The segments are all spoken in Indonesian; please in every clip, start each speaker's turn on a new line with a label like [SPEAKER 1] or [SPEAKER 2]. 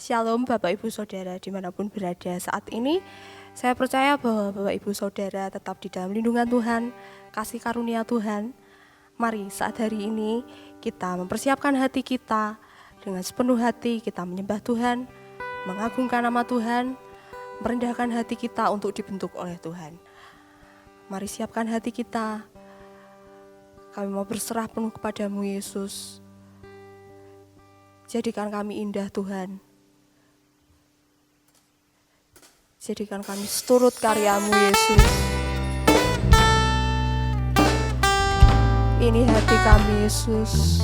[SPEAKER 1] Shalom Bapak Ibu Saudara dimanapun berada saat ini. Saya percaya bahwa Bapak Ibu Saudara tetap di dalam lindungan Tuhan, kasih karunia Tuhan. Mari saat hari ini kita mempersiapkan hati kita dengan sepenuh hati kita menyembah Tuhan, mengagungkan nama Tuhan, merendahkan hati kita untuk dibentuk oleh Tuhan. Mari siapkan hati kita. Kami mau berserah penuh kepadamu Yesus. Jadikan kami indah Tuhan. Jadikan kami seturut karyamu Yesus. Ini hati kami Yesus.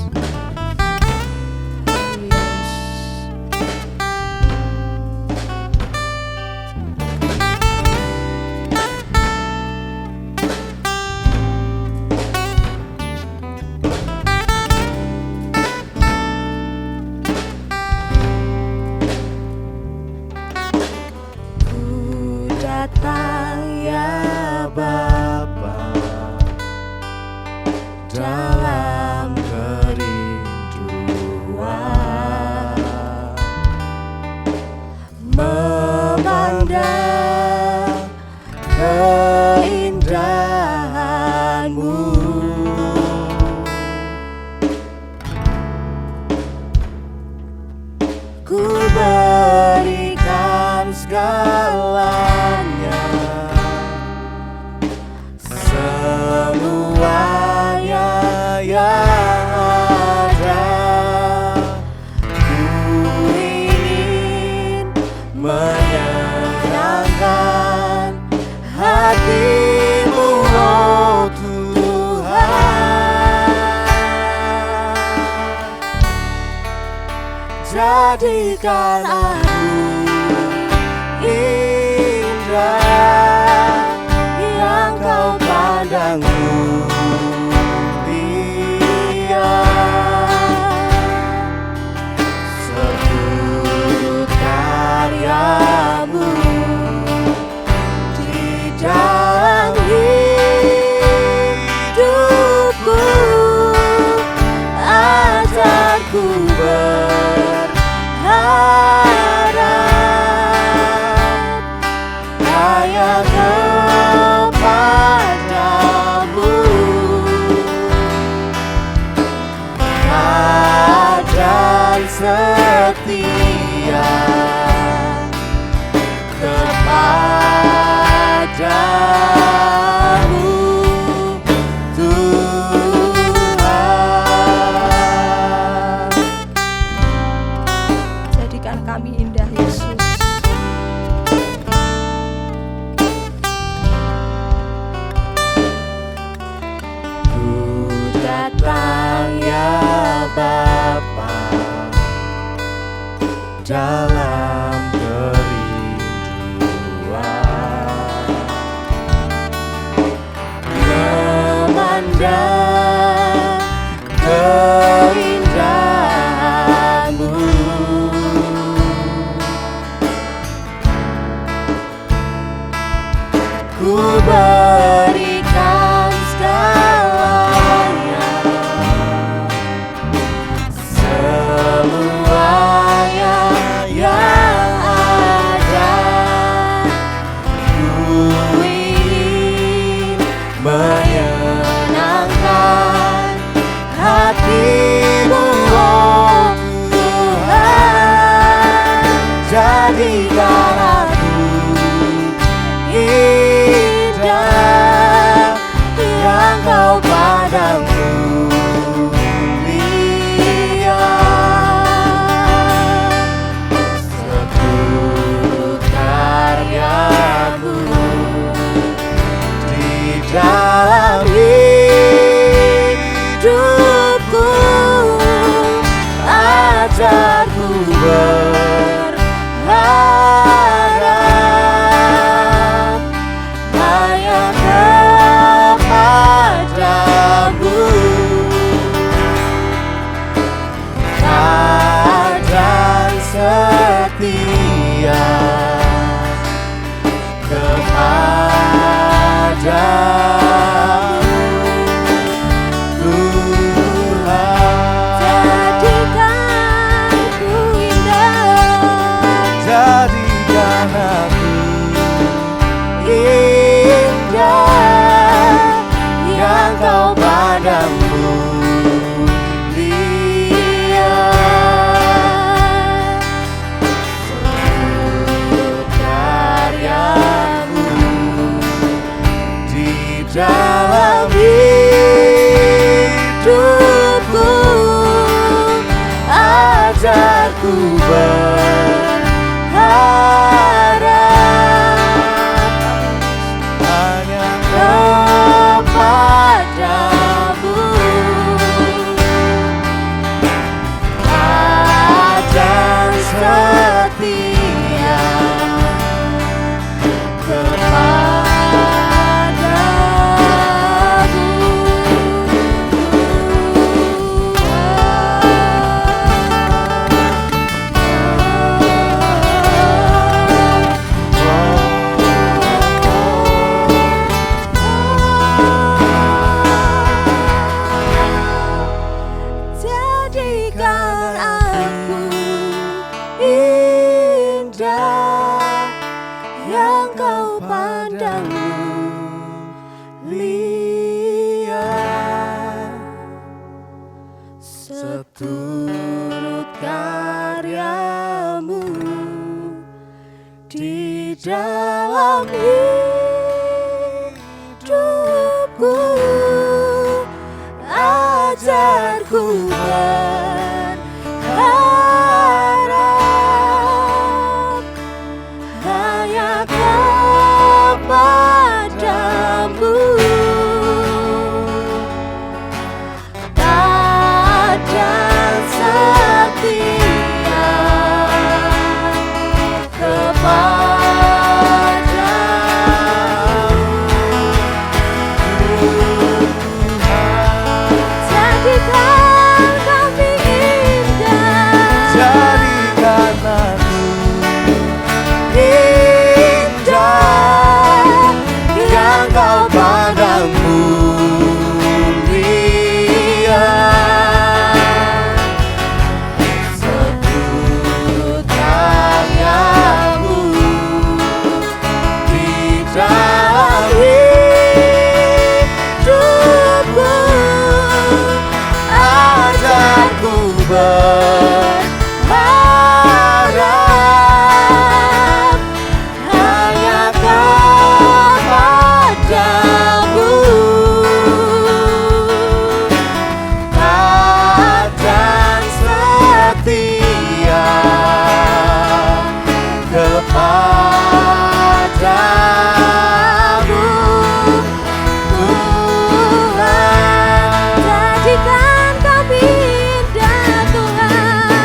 [SPEAKER 2] Datang ya Bapa dalam kerinduan, memandang keindahan-Mu, ku berikan segalanya, semuanya yang ada. Ku ingin menyenangkan hati-Mu, oh Tuhan. Jadikan aku indah yang Kau pandang mulia, seturut karya-Mu di dalam hidupku. Ajarku berharap hanya kepadamu, dan setia kepadamu Tuhan.
[SPEAKER 1] Jadikan kami indah Yesus.
[SPEAKER 2] Datang ya Bapa dalam kerinduan, memandang keindahan-Mu, ku berikan segalanya, semuanya yang ada. Ku ingin menyenangkan hati-Mu, oh Tuhan. Jadikan aku indah yang Kau pandang mulia, seturut karya-Mu di dalam hidupku. Ajarku berharap hanya kepadamu, dan setia kepadamu Tuhan. Jadikan ku indah ajarku berharap hanya kepadamu. Dan setia jadikan aku indah yang kau pandang mulia, seturut karyamu di dalam hidupku. Ajarku berharap hanya kepadamu. Taat dan setia kepadamu. Jadikan kami indah, jadikan aku indah yang kau pandang mulia, seturut karyamu di dalam hidupku. Ajarku berharap hanya kepadamu. Taat dan setia kepadamu, Tuhan. Jadikan kami indah, Tuhan.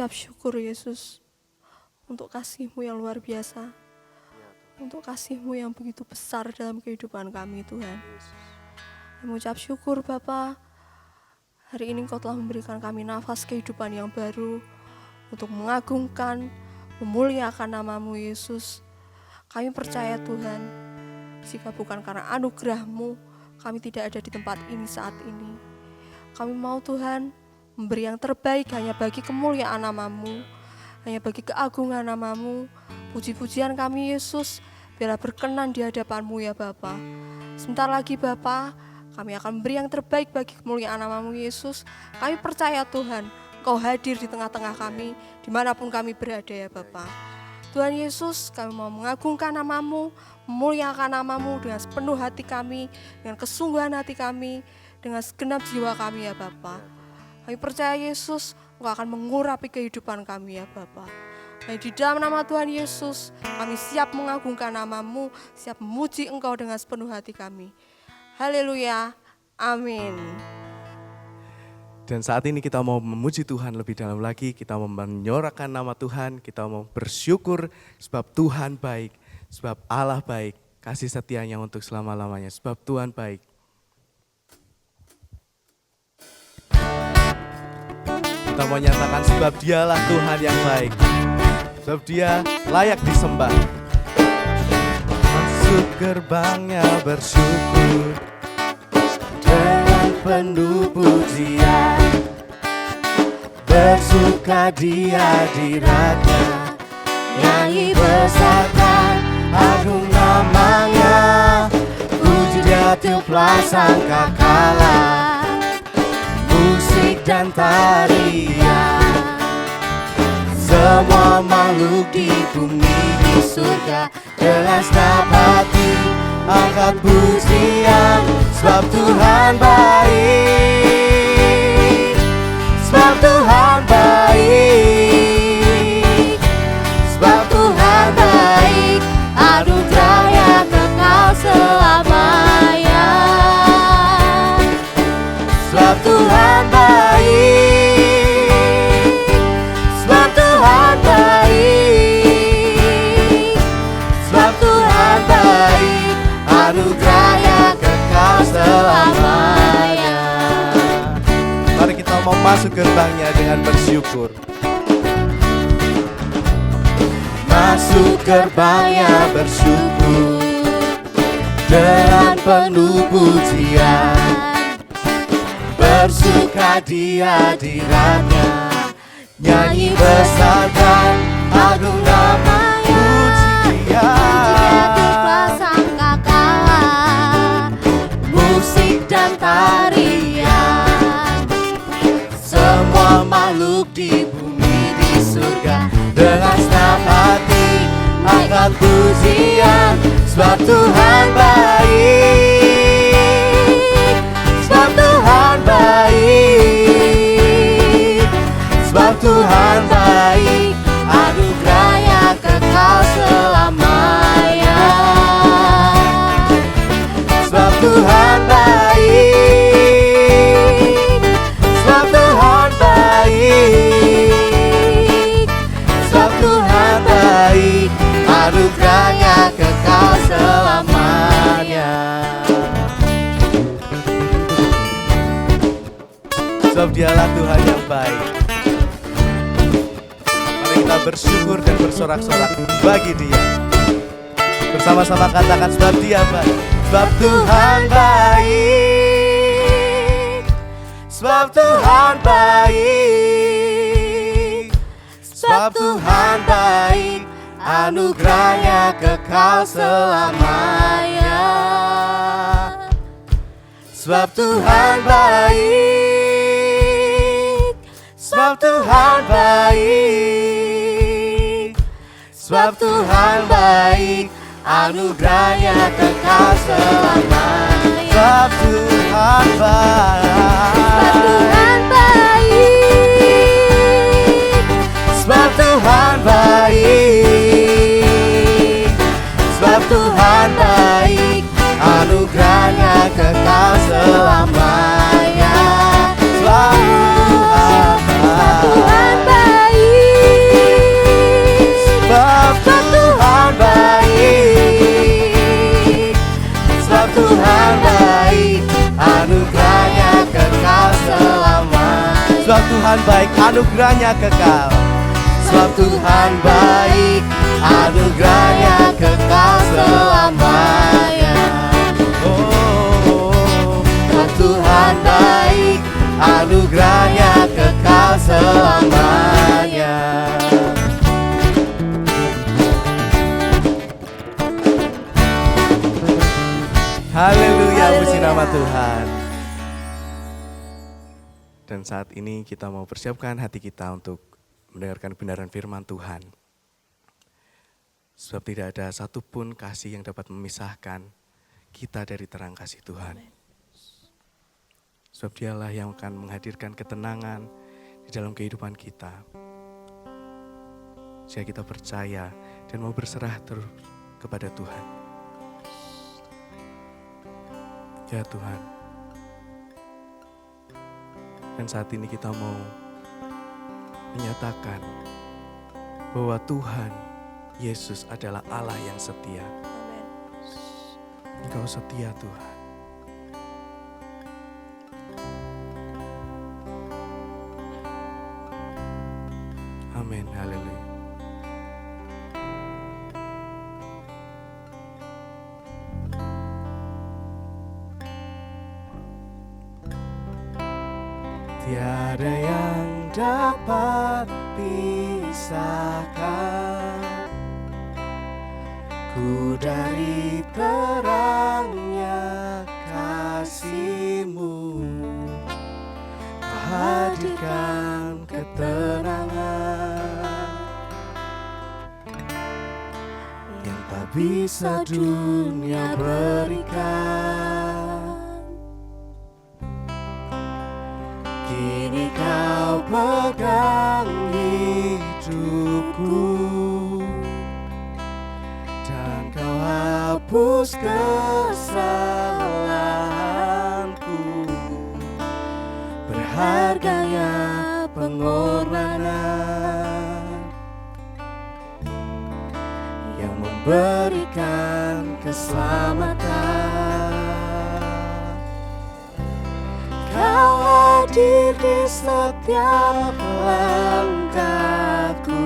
[SPEAKER 1] mengucap syukur Yesus untuk kasih-Mu yang luar biasa, untuk kasih-Mu yang begitu besar dalam kehidupan kami Tuhan. Mengucap syukur Bapa, hari ini Engkau telah memberikan kami nafas kehidupan yang baru untuk mengagungkan, memuliakan nama-Mu Yesus. Kami percaya Tuhan, jika bukan karena anugerah-Mu, kami tidak ada di tempat ini saat ini. Kami mau Tuhan memberi yang terbaik hanya bagi kemuliaan nama-Mu, hanya bagi keagungan nama-Mu. Puji-pujian kami Yesus, biarlah berkenan di hadapan-Mu ya Bapa. Sebentar lagi Bapa, kami akan memberi yang terbaik bagi kemuliaan nama-Mu Yesus. Kami percaya Tuhan, Engkau hadir di tengah-tengah kami, dimanapun kami berada ya Bapa. Tuhan Yesus, kami mau mengagungkan nama-Mu, memuliakan nama-Mu dengan sepenuh hati kami, dengan kesungguhan hati kami, dengan segenap jiwa kami ya Bapa. Kami percaya Yesus, Engkau akan mengurapi kehidupan kami ya Bapa. Dan di dalam nama Tuhan Yesus, kami siap mengagungkan nama-Mu, siap memuji Engkau dengan sepenuh hati kami. Haleluya, amin.
[SPEAKER 2] Dan saat ini kita mau memuji Tuhan lebih dalam lagi, kita mau menyorakan nama Tuhan, kita mau bersyukur sebab Tuhan baik, sebab Allah baik, kasih setianya untuk selama-lamanya, sebab Tuhan baik. Kita mau nyatakan sebab Dialah Tuhan yang baik, sebab Dia layak disembah. Masuk gerbangnya bersyukur dengan penuh pujian, bersuka di hadiratnya, nyanyi besarkan agung namanya, puji Dia tiuplah sangkakala, musik dan tarian, semua makhluk di bumi di surga dengan senang hati angkat pujian, sebab Tuhan baik, sebab Tuhan baik, sebab Tuhan baik, anugerahnya kekal selamanya, sebab Tuhan baik, sebab Tuhan baik, sebab Tuhan baik, anugerahnya kekal selamanya. Mari kita mau masuk gerbangnya dengan bersyukur. Masuk gerbangnya bersyukur dengan penuh pujian, bersuka di hadiratnya, nyanyi besarkan agung namanya, puji Dia tiuplah sangkakala, musik dan tarian, semua makhluk di bumi di surga dengan senang hati angkat pujian, sebab Tuhan baik, sebab Tuhan baik, sebab Tuhan baik, anugerahnya kekal selamanya, sebab Tuhan baik, sebab Tuhan baik, sebab Tuhan baik, anugerahnya kekal selamanya. Sebab Dialah Tuhan yang baik. Mari kita bersyukur dan bersorak-sorak bagi Dia. Bersama-sama katakan sebab Dia baik, sebab Tuhan baik, sebab Tuhan baik, sebab Tuhan baik, anugerahnya kekal selamanya, sebab Tuhan baik, sebab Tuhan baik, sebab Tuhan baik, anugerahnya kekal selamanya, sebab Tuhan baik, sebab Tuhan baik, sebab Tuhan baik, anugerahnya kekal selamanya, sebab Tuhan baik, Tuhan baik, anugerahnya kekal. Sebab Tuhan baik, anugerahnya kekal selamanya. Sebab Tuhan baik, anugerahnya kekal selamanya. Haleluya, puji nama Tuhan. Dan saat ini kita mau persiapkan hati kita untuk mendengarkan kebenaran firman Tuhan. Sebab tidak ada satupun kasih yang dapat memisahkan kita dari terang kasih Tuhan. Sebab dialah yang akan menghadirkan ketenangan di dalam kehidupan kita. Sehingga kita percaya dan mau berserah terus kepada Tuhan. Ya Tuhan. Dan saat ini kita mau menyatakan bahwa Tuhan Yesus adalah Allah yang setia. Engkau setia Tuhan. Amin, haleluya. Tiada yang dapat pisahkan ku dari terangnya kasih-Mu. Kau hadirkan ketenangan yang tak bisa dunia berikan. Kini Kau pegang hidupku dan Kau hapus kesalahanku. Berharganya pengorbanan yang memberikan keselamatan. Kau hadir di setiap langkahku,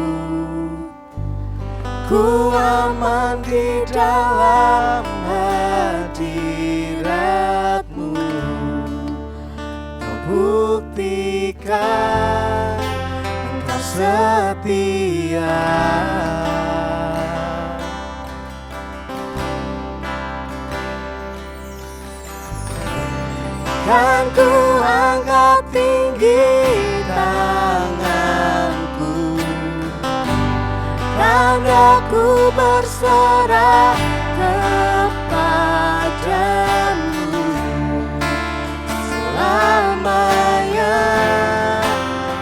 [SPEAKER 2] ku aman di dalam hadirat-Mu. Kau buktikan Engkau setia. Kan ku angkat tinggi tanganku, karena ku berserah kepadamu. Selamanya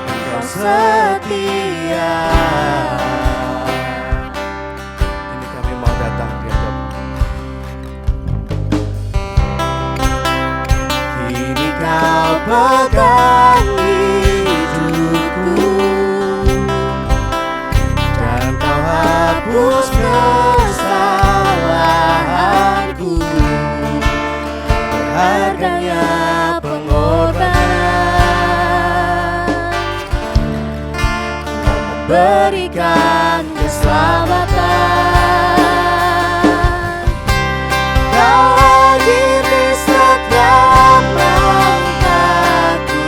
[SPEAKER 2] Engkau setia. Ini kami mau datang di hadapan. Kini Kau pegang hidupku dan Kau hapus kesalahanku. Berharganya pengorbanan yang memberikan keselamatan. Kau hadir di setiap langkahku,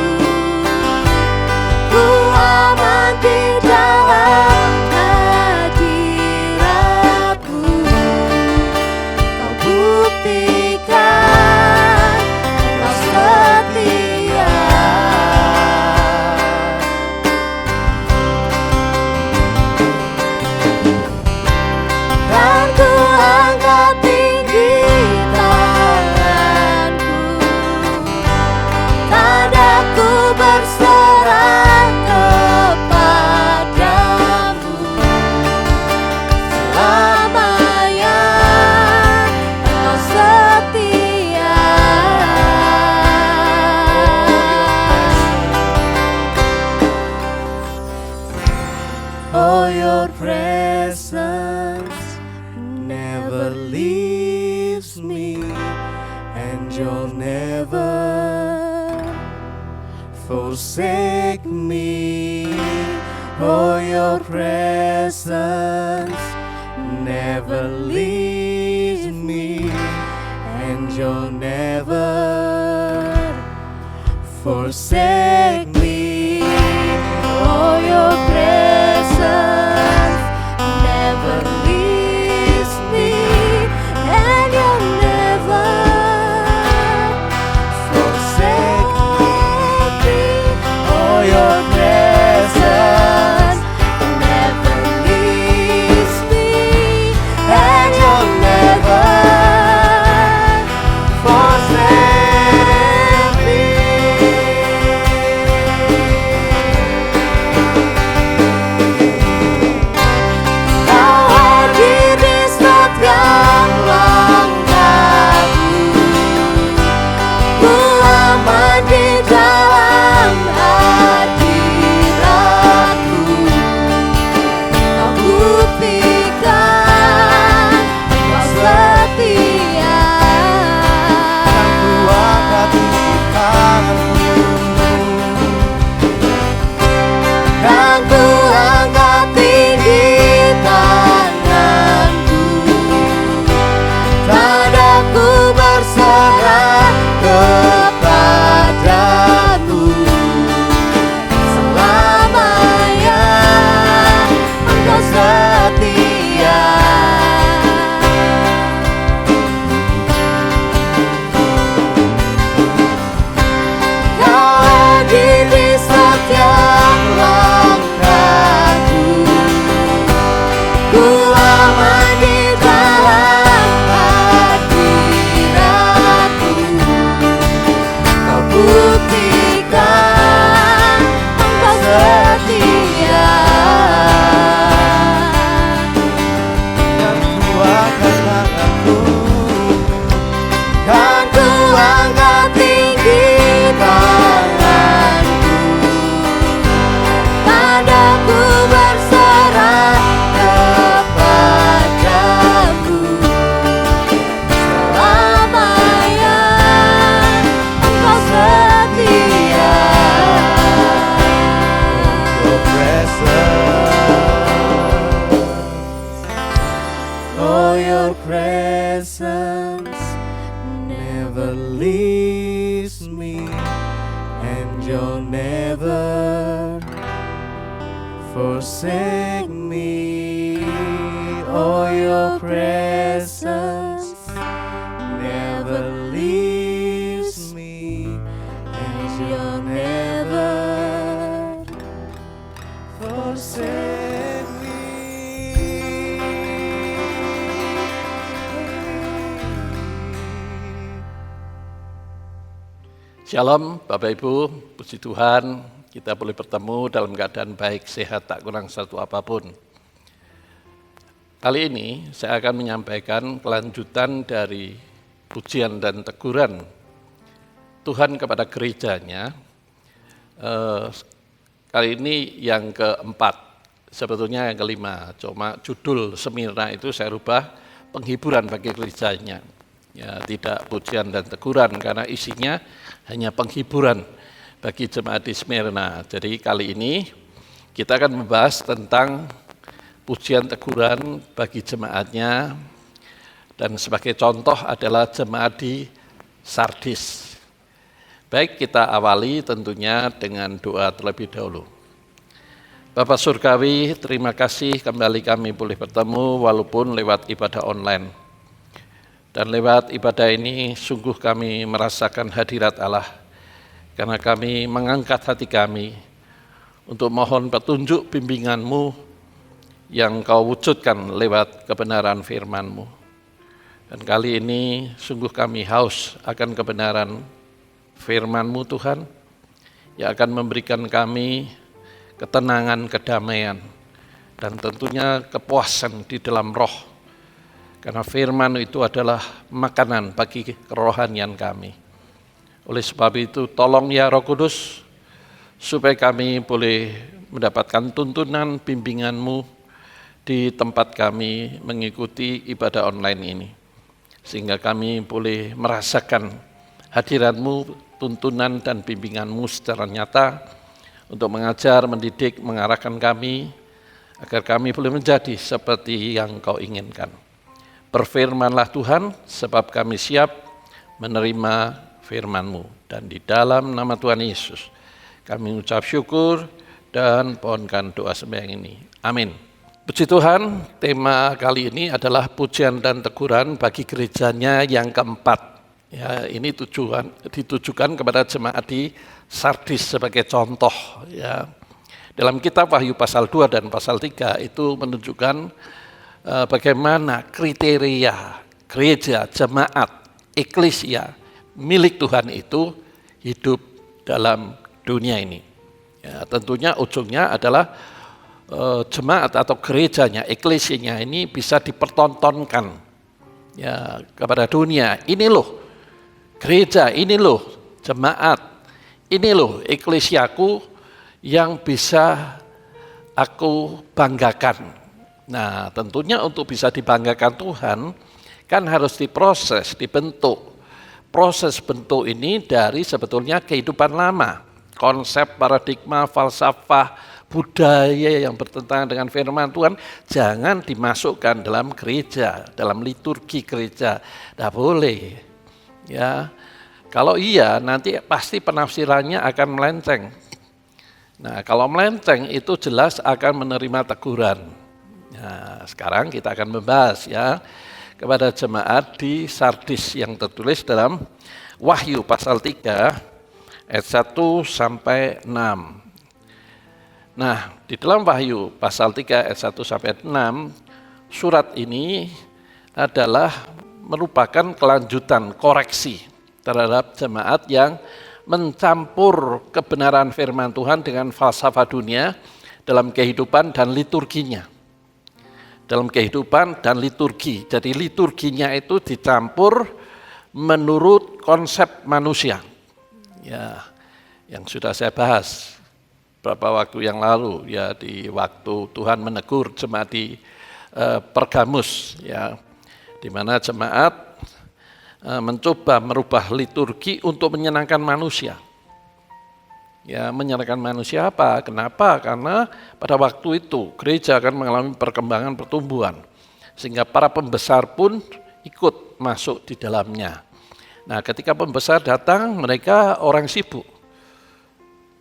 [SPEAKER 2] ku aman di dalam hadirat-Mu. Kau buktikan Kau setia. Dan ku angkat tinggi tanganku, tanda-Ku berserah kepadamu. Selamanya Engkau setia. Oh, Your presence never leaves me, and You'll never forsake me. Oh, your presence never leaves me, and you'll never forsake me. Oh, your presence never leaves me, and you'll never forsake me. Oh, your presence never leaves me, and you'll never forsake me. Kau hadir di setiap langkahku, ku aman di dalam hadiratmu. Kau buktikan kau setia, dan ku angkat tinggi tanganku, tadaku berserah kepadamu. Selamanya Engkau setia. Kau hadir di setiap langkahku, ku aman di dalam hadiratmu. Kau buktikan Engkau setia, dan ku angkat tanganku, dan ku angkat tinggi tanganku, tadaku berserah kepadamu. Selamanya Engkau setia. Your presence, oh, your presence never leaves me, and you'll never forsake me. Oh, your presence never leaves me, and you'll never forsake me.
[SPEAKER 3] Shalom Bapak Ibu, puji Tuhan kita boleh bertemu dalam keadaan baik, sehat, tak kurang satu apapun. Kali ini saya akan menyampaikan kelanjutan dari pujian dan teguran Tuhan kepada gerejanya. Kali ini yang keempat, sebetulnya yang kelima, cuma judul Semirna itu saya rubah penghiburan bagi gerejanya. Ya, tidak pujian dan teguran karena isinya hanya penghiburan bagi jemaat di Smyrna. Jadi kali ini kita akan membahas tentang pujian teguran bagi jemaatnya, dan sebagai contoh adalah jemaat di Sardis. Baik, kita awali tentunya dengan doa terlebih dahulu. Bapak Surgawi, terima kasih kembali kami boleh bertemu walaupun lewat ibadah online. Dan lewat ibadah ini sungguh kami merasakan hadirat Allah, karena kami mengangkat hati kami untuk mohon petunjuk bimbingan-Mu yang Kau wujudkan lewat kebenaran firman-Mu. Dan kali ini sungguh kami haus akan kebenaran firman-Mu Tuhan, yang akan memberikan kami ketenangan, kedamaian, dan tentunya kepuasan di dalam roh. Karena firman itu adalah makanan bagi kerohanian kami. Oleh sebab itu tolong ya Roh Kudus, supaya kami boleh mendapatkan tuntunan bimbingan-Mu di tempat kami mengikuti ibadah online ini. Sehingga kami boleh merasakan hadirat-Mu tuntunan dan bimbingan-Mu secara nyata untuk mengajar, mendidik, mengarahkan kami agar kami boleh menjadi seperti yang Kau inginkan. Berfirmanlah Tuhan, sebab kami siap menerima firman-Mu. Dan di dalam nama Tuhan Yesus, kami mengucap syukur dan pohonkan doa sembahyang ini. Amin. Puji Tuhan, tema kali ini adalah pujian dan teguran bagi gerejanya yang keempat. Ya, ini ditujukan kepada jemaat di Sardis sebagai contoh. Ya. Dalam kitab Wahyu pasal 2 dan pasal 3 itu menunjukkan bagaimana kriteria gereja, jemaat, eklesia, milik Tuhan itu hidup dalam dunia ini. Ya, tentunya ujungnya adalah jemaat atau gerejanya, eklesianya ini bisa dipertontonkan ya kepada dunia. Ini loh gereja, ini loh jemaat, ini loh eklesiaku yang bisa aku banggakan. Nah, tentunya untuk bisa dibanggakan Tuhan kan harus diproses, dibentuk. Proses bentuk ini dari sebetulnya kehidupan lama. Konsep, paradigma, falsafah, budaya yang bertentangan dengan firman Tuhan jangan dimasukkan dalam gereja, dalam liturgi gereja. Tidak boleh. Ya, kalau iya nanti pasti penafsirannya akan melenceng. Nah, kalau melenceng itu jelas akan menerima teguran. Nah, sekarang kita akan membahas ya kepada jemaat di Sardis yang tertulis dalam Wahyu pasal 3 ayat 1 sampai 6. Nah, di dalam Wahyu pasal 3 ayat 1 sampai 6, surat ini adalah merupakan kelanjutan koreksi terhadap jemaat yang mencampur kebenaran firman Tuhan dengan falsafah dunia dalam kehidupan dan liturginya. Dalam kehidupan dan liturgi. Jadi liturginya itu dicampur menurut konsep manusia. Ya, yang sudah saya bahas beberapa waktu yang lalu ya di waktu Tuhan menegur jemaat di Pergamus ya, di mana jemaat mencoba merubah liturgi untuk menyenangkan manusia. Ya, menyenangkan manusia apa? Kenapa? Karena pada waktu itu gereja akan mengalami perkembangan pertumbuhan, sehingga para pembesar pun ikut masuk di dalamnya. Nah, ketika pembesar datang, mereka orang sibuk.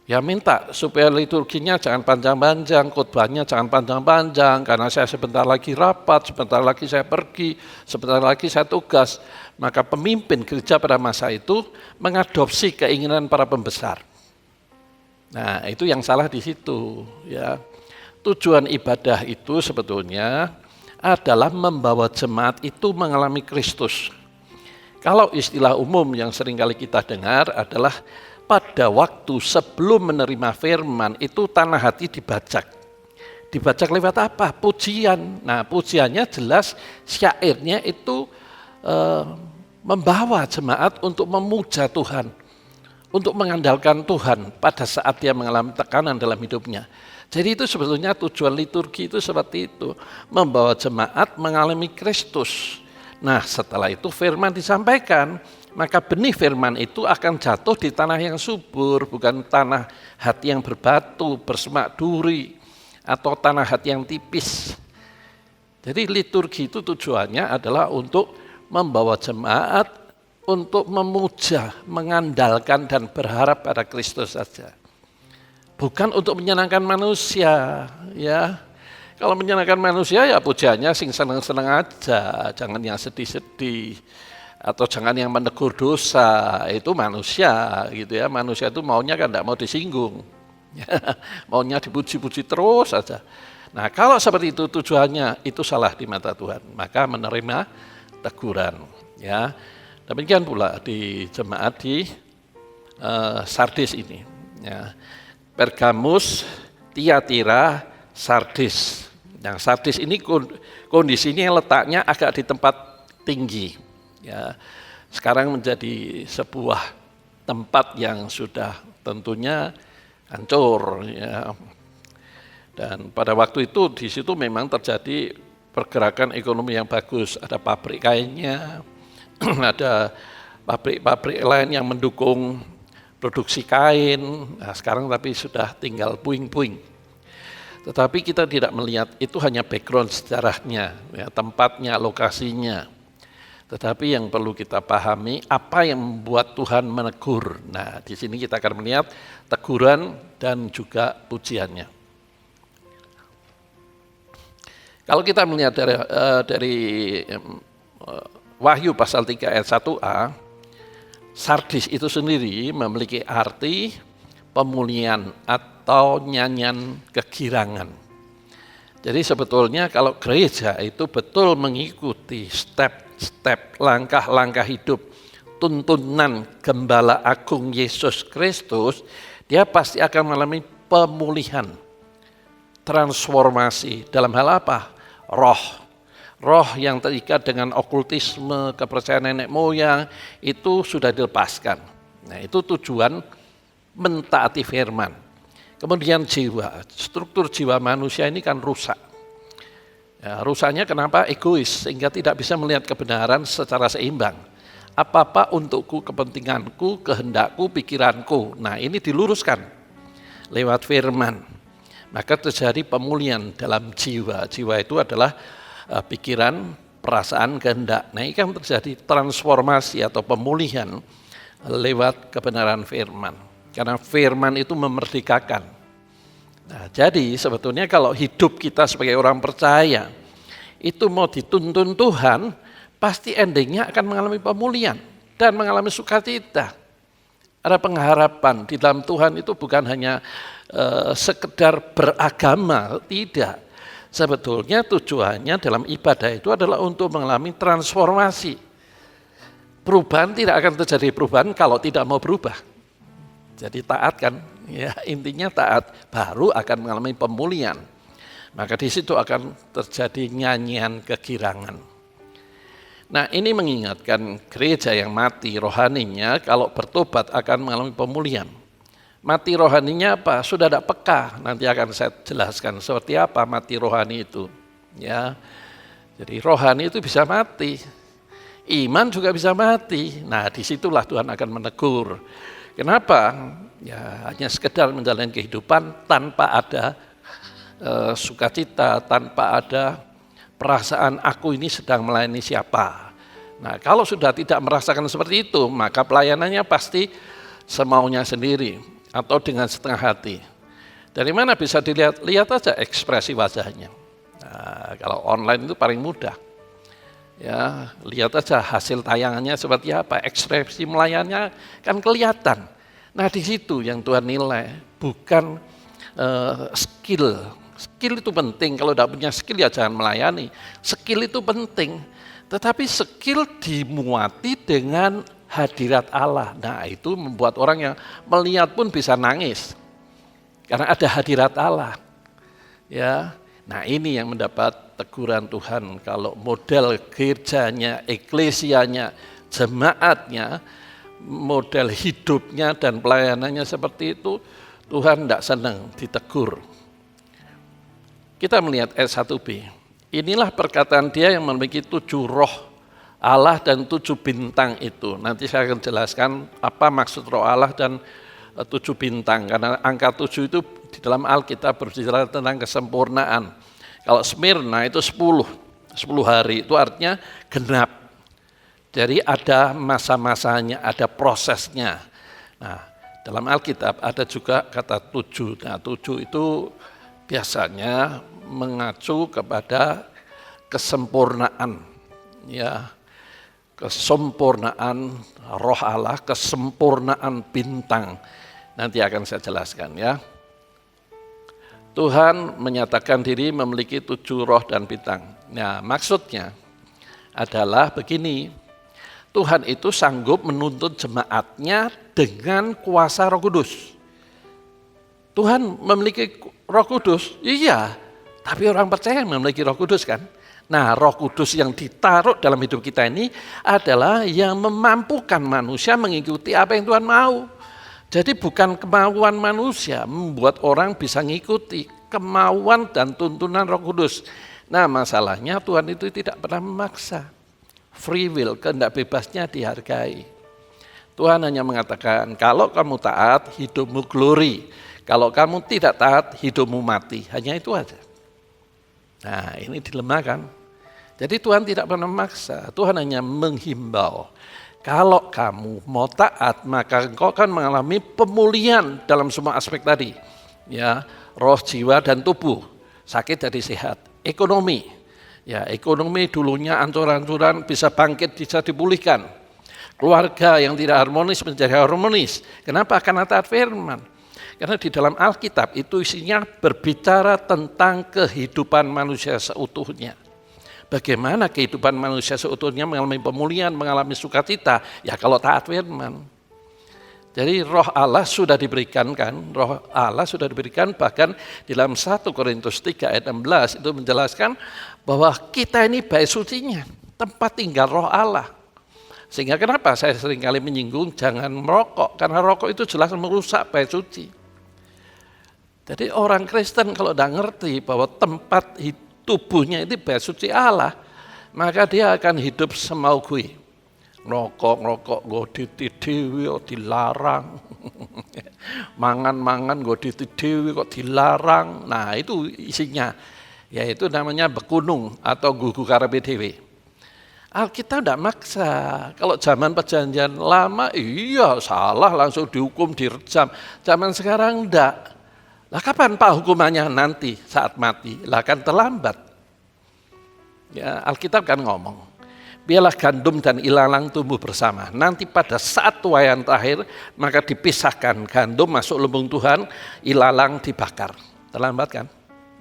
[SPEAKER 3] Ya minta supaya liturginya jangan panjang-panjang, khotbahnya jangan panjang-panjang, karena saya sebentar lagi rapat, sebentar lagi saya pergi, sebentar lagi saya tugas. Maka pemimpin gereja pada masa itu mengadopsi keinginan para pembesar. Nah, itu yang salah di situ. Ya. Tujuan ibadah itu sebetulnya adalah membawa jemaat itu mengalami Kristus. Kalau istilah umum yang seringkali kita dengar adalah pada waktu sebelum menerima firman itu tanah hati dibajak. Dibajak lewat apa? Pujian. Nah, pujiannya jelas syairnya itu membawa jemaat untuk memuja Tuhan, untuk mengandalkan Tuhan pada saat dia mengalami tekanan dalam hidupnya. Jadi itu sebetulnya tujuan liturgi itu seperti itu, membawa jemaat mengalami Kristus. Nah, setelah itu firman disampaikan, maka benih firman itu akan jatuh di tanah yang subur, bukan tanah hati yang berbatu, bersemak duri, atau tanah hati yang tipis. Jadi liturgi itu tujuannya adalah untuk membawa jemaat untuk memuja, mengandalkan dan berharap pada Kristus saja. Bukan untuk menyenangkan manusia, ya. Kalau menyenangkan manusia ya pujiannya sing seneng-seneng aja, jangan yang sedih-sedih. Atau jangan yang menegur dosa, itu manusia gitu ya. Manusia itu maunya kan tidak mau disinggung. Maunya dipuji-puji terus saja. Nah, kalau seperti itu tujuannya, itu salah di mata Tuhan. Maka menerima teguran. Ya, demikian pula di jemaat di Sardis ini. Ya. Pergamus, Tiatira, Sardis. Yang Sardis ini kondisinya letaknya agak di tempat tinggi. Ya, sekarang menjadi sebuah tempat yang sudah tentunya hancur. Ya. Dan pada waktu itu di situ memang terjadi pergerakan ekonomi yang bagus. Ada pabrik kainnya, ada pabrik-pabrik lain yang mendukung produksi kain, nah sekarang tapi sudah tinggal puing-puing. Tetapi kita tidak melihat itu hanya background sejarahnya, ya, tempatnya, lokasinya. Tetapi yang perlu kita pahami, apa yang membuat Tuhan menegur. Nah, di sini kita akan melihat teguran dan juga pujiannya. Kalau kita melihat dari Wahyu pasal 3 ayat 1a, Sardis itu sendiri memiliki arti pemulihan atau nyanyian kegirangan. Jadi sebetulnya kalau gereja itu betul mengikuti step-step, langkah-langkah hidup, tuntunan Gembala Agung Yesus Kristus, dia pasti akan mengalami pemulihan, transformasi. Dalam hal apa? Roh yang terikat dengan okultisme, kepercayaan nenek moyang, itu sudah dilepaskan. Nah, itu tujuan mentaati firman. Kemudian jiwa, struktur jiwa manusia ini kan rusak. Ya, rusaknya kenapa? Egois, sehingga tidak bisa melihat kebenaran secara seimbang. Apa-apa untukku, kepentinganku, kehendakku, pikiranku. Nah, ini diluruskan lewat firman. Maka terjadi pemulihan dalam jiwa. Jiwa itu adalah pikiran, perasaan, kehendak. Nah, ini kan terjadi transformasi atau pemulihan lewat kebenaran firman. Karena firman itu memerdekakan. Nah, jadi sebetulnya kalau hidup kita sebagai orang percaya, itu mau dituntun Tuhan, pasti endingnya akan mengalami pemulihan dan mengalami sukacita. Ada pengharapan di dalam Tuhan itu bukan hanya sekedar beragama, tidak. Sebetulnya tujuannya dalam ibadah itu adalah untuk mengalami transformasi. Perubahan tidak akan terjadi perubahan kalau tidak mau berubah. Jadi taat kan, ya intinya taat, baru akan mengalami pemulihan. Maka di situ akan terjadi nyanyian kegirangan. Nah, ini mengingatkan gereja yang mati rohaninya kalau bertobat akan mengalami pemulihan. Mati rohaninya apa? Sudah tidak peka. Nanti akan saya jelaskan seperti apa mati rohani itu. Ya, jadi rohani itu bisa mati, iman juga bisa mati. Nah, disitulah Tuhan akan menegur. Kenapa? Ya, hanya sekedar menjalani kehidupan tanpa ada sukacita, tanpa ada perasaan aku ini sedang melayani siapa. Nah, kalau sudah tidak merasakan seperti itu, maka pelayanannya pasti semaunya sendiri atau dengan setengah hati. Dari mana bisa dilihat? Lihat aja ekspresi wajahnya. Nah, kalau online itu paling mudah. Ya, lihat aja hasil tayangannya seperti apa, ekspresi melayannya kan kelihatan. Nah, di situ yang Tuhan nilai, bukan skill. Skill itu penting, kalau tidak punya skill ya jangan melayani. Skill itu penting, tetapi skill dimuati dengan hadirat Allah. Nah, itu membuat orang yang melihat pun bisa nangis. Karena ada hadirat Allah. Ya. Nah, ini yang mendapat teguran Tuhan. Kalau model gerejanya, eklesianya, jemaatnya, model hidupnya dan pelayanannya seperti itu, Tuhan tidak senang ditegur. Kita melihat ayat 1b. Inilah perkataan dia yang memiliki 7 roh Allah dan 7 bintang itu. Nanti saya akan jelaskan apa maksud roh Allah dan 7 bintang. Karena angka 7 itu di dalam Alkitab berbicara tentang kesempurnaan. Kalau Smyrna itu 10 hari, itu artinya genap. Jadi ada masa-masanya, ada prosesnya. Nah, dalam Alkitab ada juga kata 7. Nah, 7 itu biasanya mengacu kepada kesempurnaan. Ya, kesempurnaan roh Allah, kesempurnaan bintang. Nanti akan saya jelaskan ya. Tuhan menyatakan diri memiliki 7 roh dan bintang. Nah, maksudnya adalah begini, Tuhan itu sanggup menuntun jemaatnya dengan kuasa Roh Kudus. Tuhan memiliki Roh Kudus, iya, tapi orang percaya memiliki Roh Kudus kan? Nah, Roh Kudus yang ditaruh dalam hidup kita ini adalah yang memampukan manusia mengikuti apa yang Tuhan mau. Jadi bukan kemauan manusia membuat orang bisa mengikuti, kemauan dan tuntunan Roh Kudus. Nah, masalahnya Tuhan itu tidak pernah memaksa. Free will, kehendak bebasnya dihargai. Tuhan hanya mengatakan, kalau kamu taat, hidupmu glory. Kalau kamu tidak taat, hidupmu mati. Hanya itu aja. Nah, ini dilema kan? Jadi Tuhan tidak pernah memaksa, Tuhan hanya menghimbau. Kalau kamu mau taat, maka engkau akan mengalami pemulihan dalam semua aspek tadi. Ya, roh, jiwa, dan tubuh. Sakit jadi sehat. Ekonomi. Ya, ekonomi dulunya ancur-ancuran bisa bangkit, bisa dipulihkan. Keluarga yang tidak harmonis menjadi harmonis. Kenapa? Karena taat firman. Karena di dalam Alkitab itu isinya berbicara tentang kehidupan manusia seutuhnya. Bagaimana kehidupan manusia seutuhnya mengalami pemulihan, mengalami sukacita? Ya kalau taat firman. Jadi roh Allah sudah diberikan kan, roh Allah sudah diberikan, bahkan di dalam 1 Korintus 3 ayat 16 itu menjelaskan bahwa kita ini bait sucinya, tempat tinggal roh Allah. Sehingga kenapa saya seringkali menyinggung jangan merokok, karena rokok itu jelas merusak bait suci. Jadi orang Kristen kalau tidak ngerti bahwa tempat tubuhnya itu bait suci Allah, maka dia akan hidup semau gue. Ngerokok, ngoditi dewi kok dilarang. Mangan-mangan ngoditi dewi kok dilarang. Nah itu isinya, yaitu namanya bekunung atau gugu karepe dewi. Alkitab tidak maksa. Kalau zaman perjanjian lama, iya salah langsung dihukum, direjam. Zaman sekarang enggak. Lah kapan Pak hukumannya? Nanti saat mati. Lah kan terlambat. Ya, Alkitab kan ngomong, biarlah gandum dan ilalang tumbuh bersama. Nanti pada saat tuaian terakhir, maka dipisahkan. Gandum masuk lumbung Tuhan, ilalang dibakar. Terlambat kan?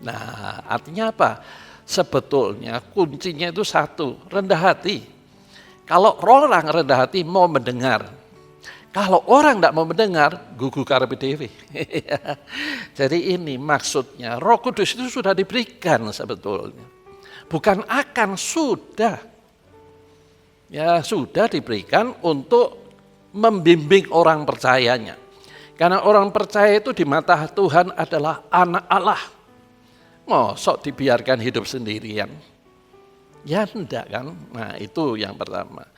[SPEAKER 3] Nah, artinya apa? Sebetulnya kuncinya itu satu, rendah hati. Kalau orang rendah hati mau mendengar. Kalau orang tidak mau mendengar, gugu karepe dewe. Jadi ini maksudnya, Roh Kudus itu sudah diberikan sebetulnya. Bukan akan, sudah. Ya sudah diberikan untuk membimbing orang percayanya. Karena orang percaya itu di mata Tuhan adalah anak Allah. Mosok dibiarkan hidup sendirian? Ya enggak kan? Nah itu yang pertama.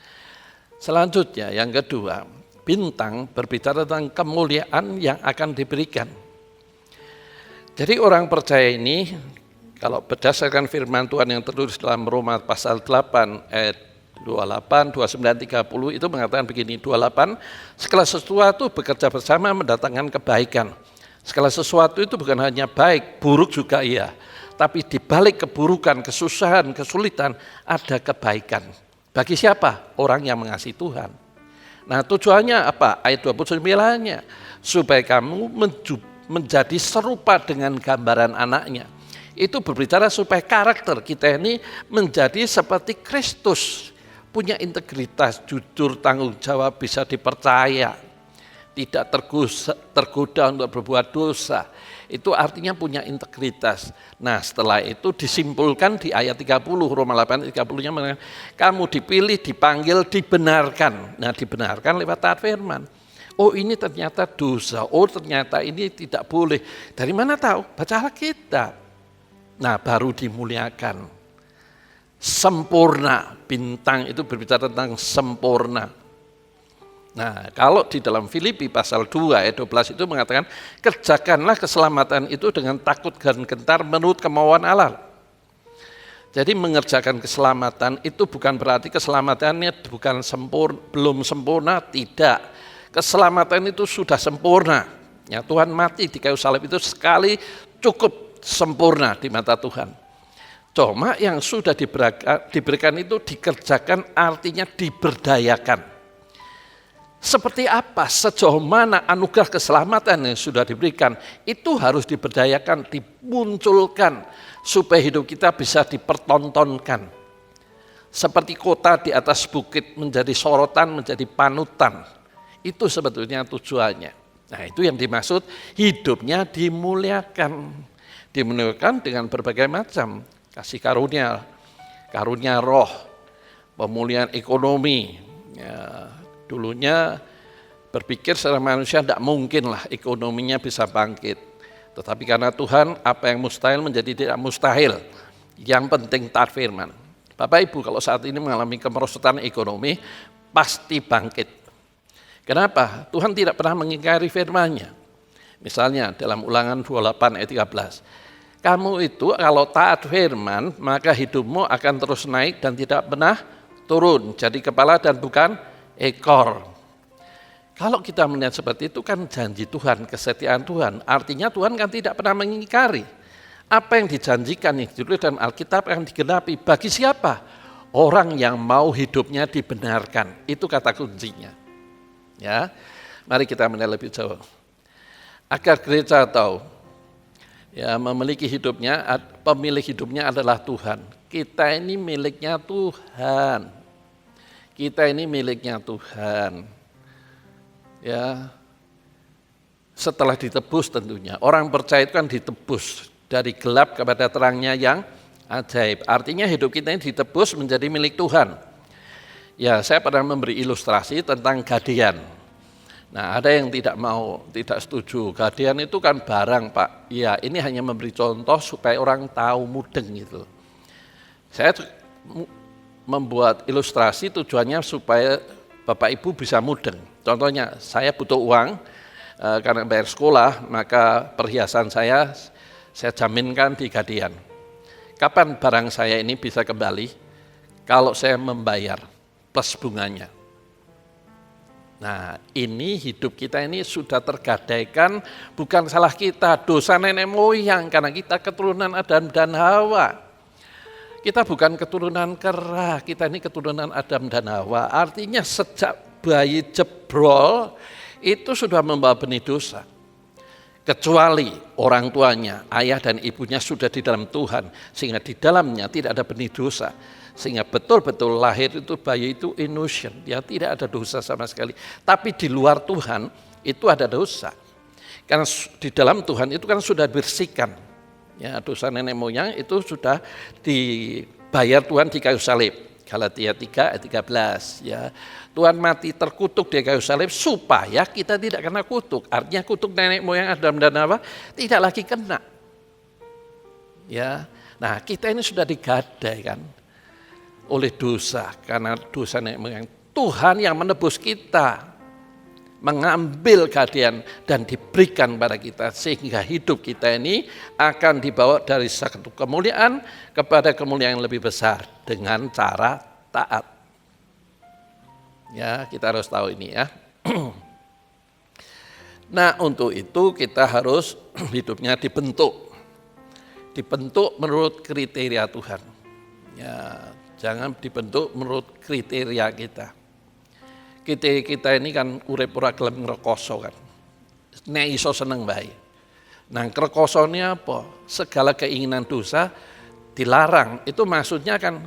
[SPEAKER 3] Selanjutnya yang kedua, bintang berbicara tentang kemuliaan yang akan diberikan. Jadi orang percaya ini, kalau berdasarkan firman Tuhan yang tertulis dalam Roma pasal 8 ayat 28, 29, 30 itu mengatakan begini, 28, segala sesuatu bekerja bersama mendatangkan kebaikan. Segala sesuatu itu bukan hanya baik, buruk juga iya. Tapi di balik keburukan, kesusahan, kesulitan ada kebaikan. Bagi siapa? Orang yang mengasihi Tuhan. Nah tujuannya apa? Ayat 29-nya, supaya kamu menjadi serupa dengan gambaran anaknya. Itu berbicara supaya karakter kita ini menjadi seperti Kristus. Punya integritas, jujur, tanggung jawab, bisa dipercaya. Tidak tergoda untuk berbuat dosa. Itu artinya punya integritas. Nah setelah itu disimpulkan di ayat 30, Roma 8, 30-nya mengatakan, kamu dipilih, dipanggil, dibenarkan. Nah dibenarkan lewat taat firman. Oh ini ternyata dosa, oh ternyata ini tidak boleh. Dari mana tahu? Baca Alkitab. Nah baru dimuliakan. Sempurna, bintang itu berbicara tentang sempurna. Nah kalau di dalam Filipi pasal 2 ayat 12 itu mengatakan, kerjakanlah keselamatan itu dengan takut dan gentar menurut kemauan Allah. Jadi mengerjakan keselamatan itu bukan berarti keselamatannya bukan belum sempurna, tidak. Keselamatan itu sudah sempurna. Ya, Tuhan mati di kayu salib itu sekali cukup sempurna di mata Tuhan. Cuma yang sudah diberikan itu dikerjakan, artinya diberdayakan. Seperti apa, sejauh mana anugerah keselamatan yang sudah diberikan, itu harus diberdayakan, dimunculkan, supaya hidup kita bisa dipertontonkan. Seperti kota di atas bukit menjadi sorotan, menjadi panutan. Itu sebetulnya tujuannya. Nah itu yang dimaksud hidupnya dimuliakan. Dimuliakan dengan berbagai macam. Kasih karunia, karunia roh, pemulihan ekonomi. Ya, dulunya berpikir secara manusia tidak mungkin lah ekonominya bisa bangkit. Tetapi karena Tuhan, apa yang mustahil menjadi tidak mustahil. Yang penting taat firman. Bapak Ibu kalau saat ini mengalami kemerosotan ekonomi, pasti bangkit. Kenapa? Tuhan tidak pernah mengingkari firman-Nya. Misalnya dalam Ulangan 28 ayat 13. Kamu itu kalau taat firman, maka hidupmu akan terus naik dan tidak pernah turun. Jadi kepala dan bukan ekor. Kalau kita melihat seperti itu kan janji Tuhan, kesetiaan Tuhan. Artinya Tuhan kan tidak pernah mengingkari. Apa yang dijanjikan yang ditulis dalam Alkitab akan digenapi. Bagi siapa? Orang yang mau hidupnya dibenarkan. Itu kata kuncinya. Ya, mari kita melihat lebih jauh. Agar gereja tahu, ya memiliki hidupnya, pemilik hidupnya adalah Tuhan. Kita ini miliknya Tuhan. Kita ini miliknya Tuhan. Ya, setelah ditebus tentunya. Orang percaya itu kan ditebus dari gelap kepada terangnya yang ajaib. Artinya hidup kita ini ditebus menjadi milik Tuhan. Ya, saya pernah memberi ilustrasi tentang gadean. Nah, ada yang tidak setuju. Gadean itu kan barang, Pak. Ya, ini hanya memberi contoh supaya orang tahu, mudeng gitu. Saya membuat ilustrasi tujuannya supaya Bapak Ibu bisa mudeng. Contohnya, saya butuh uang karena bayar sekolah, maka perhiasan saya jaminkan di gadean. Kapan barang saya ini bisa kembali? Kalau saya membayar plus bunganya. Nah, ini hidup kita ini sudah tergadaikan, bukan salah kita, dosa nenek moyang, karena kita keturunan Adam dan Hawa. Kita bukan keturunan kera, kita ini keturunan Adam dan Hawa. Artinya sejak bayi jebrol itu sudah membawa benih dosa. Kecuali orang tuanya, ayah dan ibunya sudah di dalam Tuhan, sehingga di dalamnya tidak ada benih dosa. Sehingga betul-betul lahir itu bayi itu innocent, ya tidak ada dosa sama sekali. Tapi di luar Tuhan itu ada dosa. Karena di dalam Tuhan itu kan sudah dibersihkan. Ya, dosa nenek moyang itu sudah dibayar Tuhan di kayu salib. Galatia 3 ayat 13 ya. Tuhan mati terkutuk di kayu salib supaya kita tidak kena kutuk. Artinya kutuk nenek moyang Adam dan Hawa tidak lagi kena. Ya. Nah, kita ini sudah digadaikan oleh dosa, karena dosa nenek moyang. Tuhan yang menebus kita, mengambil gadean dan diberikan pada kita, sehingga hidup kita ini akan dibawa dari satu kemuliaan kepada kemuliaan yang lebih besar dengan cara taat. Ya, kita harus tahu ini ya. Nah, untuk itu kita harus hidupnya dibentuk menurut kriteria Tuhan. Ya, jangan dibentuk menurut kriteria kita. Kita ini kan urip ora gelem ngrekoso kan. Nek iso seneng bae. Nah, ngrekosone apa? Segala keinginan dosa dilarang. Itu maksudnya kan